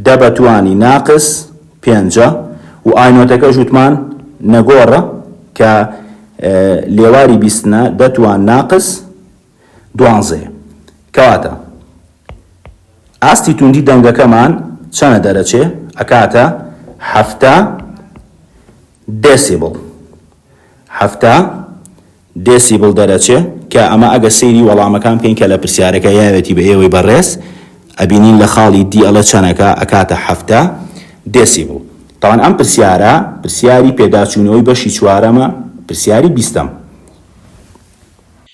A: دە بەتوانی ناقص 5 و ئاینۆتەکە ژوتمان نەگۆڕە کە لێواری بیستنە دەتوان ناقص 12. کەواتە ئاستی توندی دەنگەکەمان چەنە دەرەچێ؟ ئەکاتە 7 دێسیبڵ. 7 دێسیبڵ دەرەچێ کە ئەمە ئەگە سەیری وەڵامەکان بکەین کە لە پرسیارەکە یاوێتی بە ئێوەی بەڕێز ئەبینین لە خاڵی دی ئەڵە چەنەکە ئەکاتە 7 دێسیبڵ. تاوان ئەم پرسیارە پرسیاری پێداچوونەوەی بەشی چوارەمە پرسیاری 20م.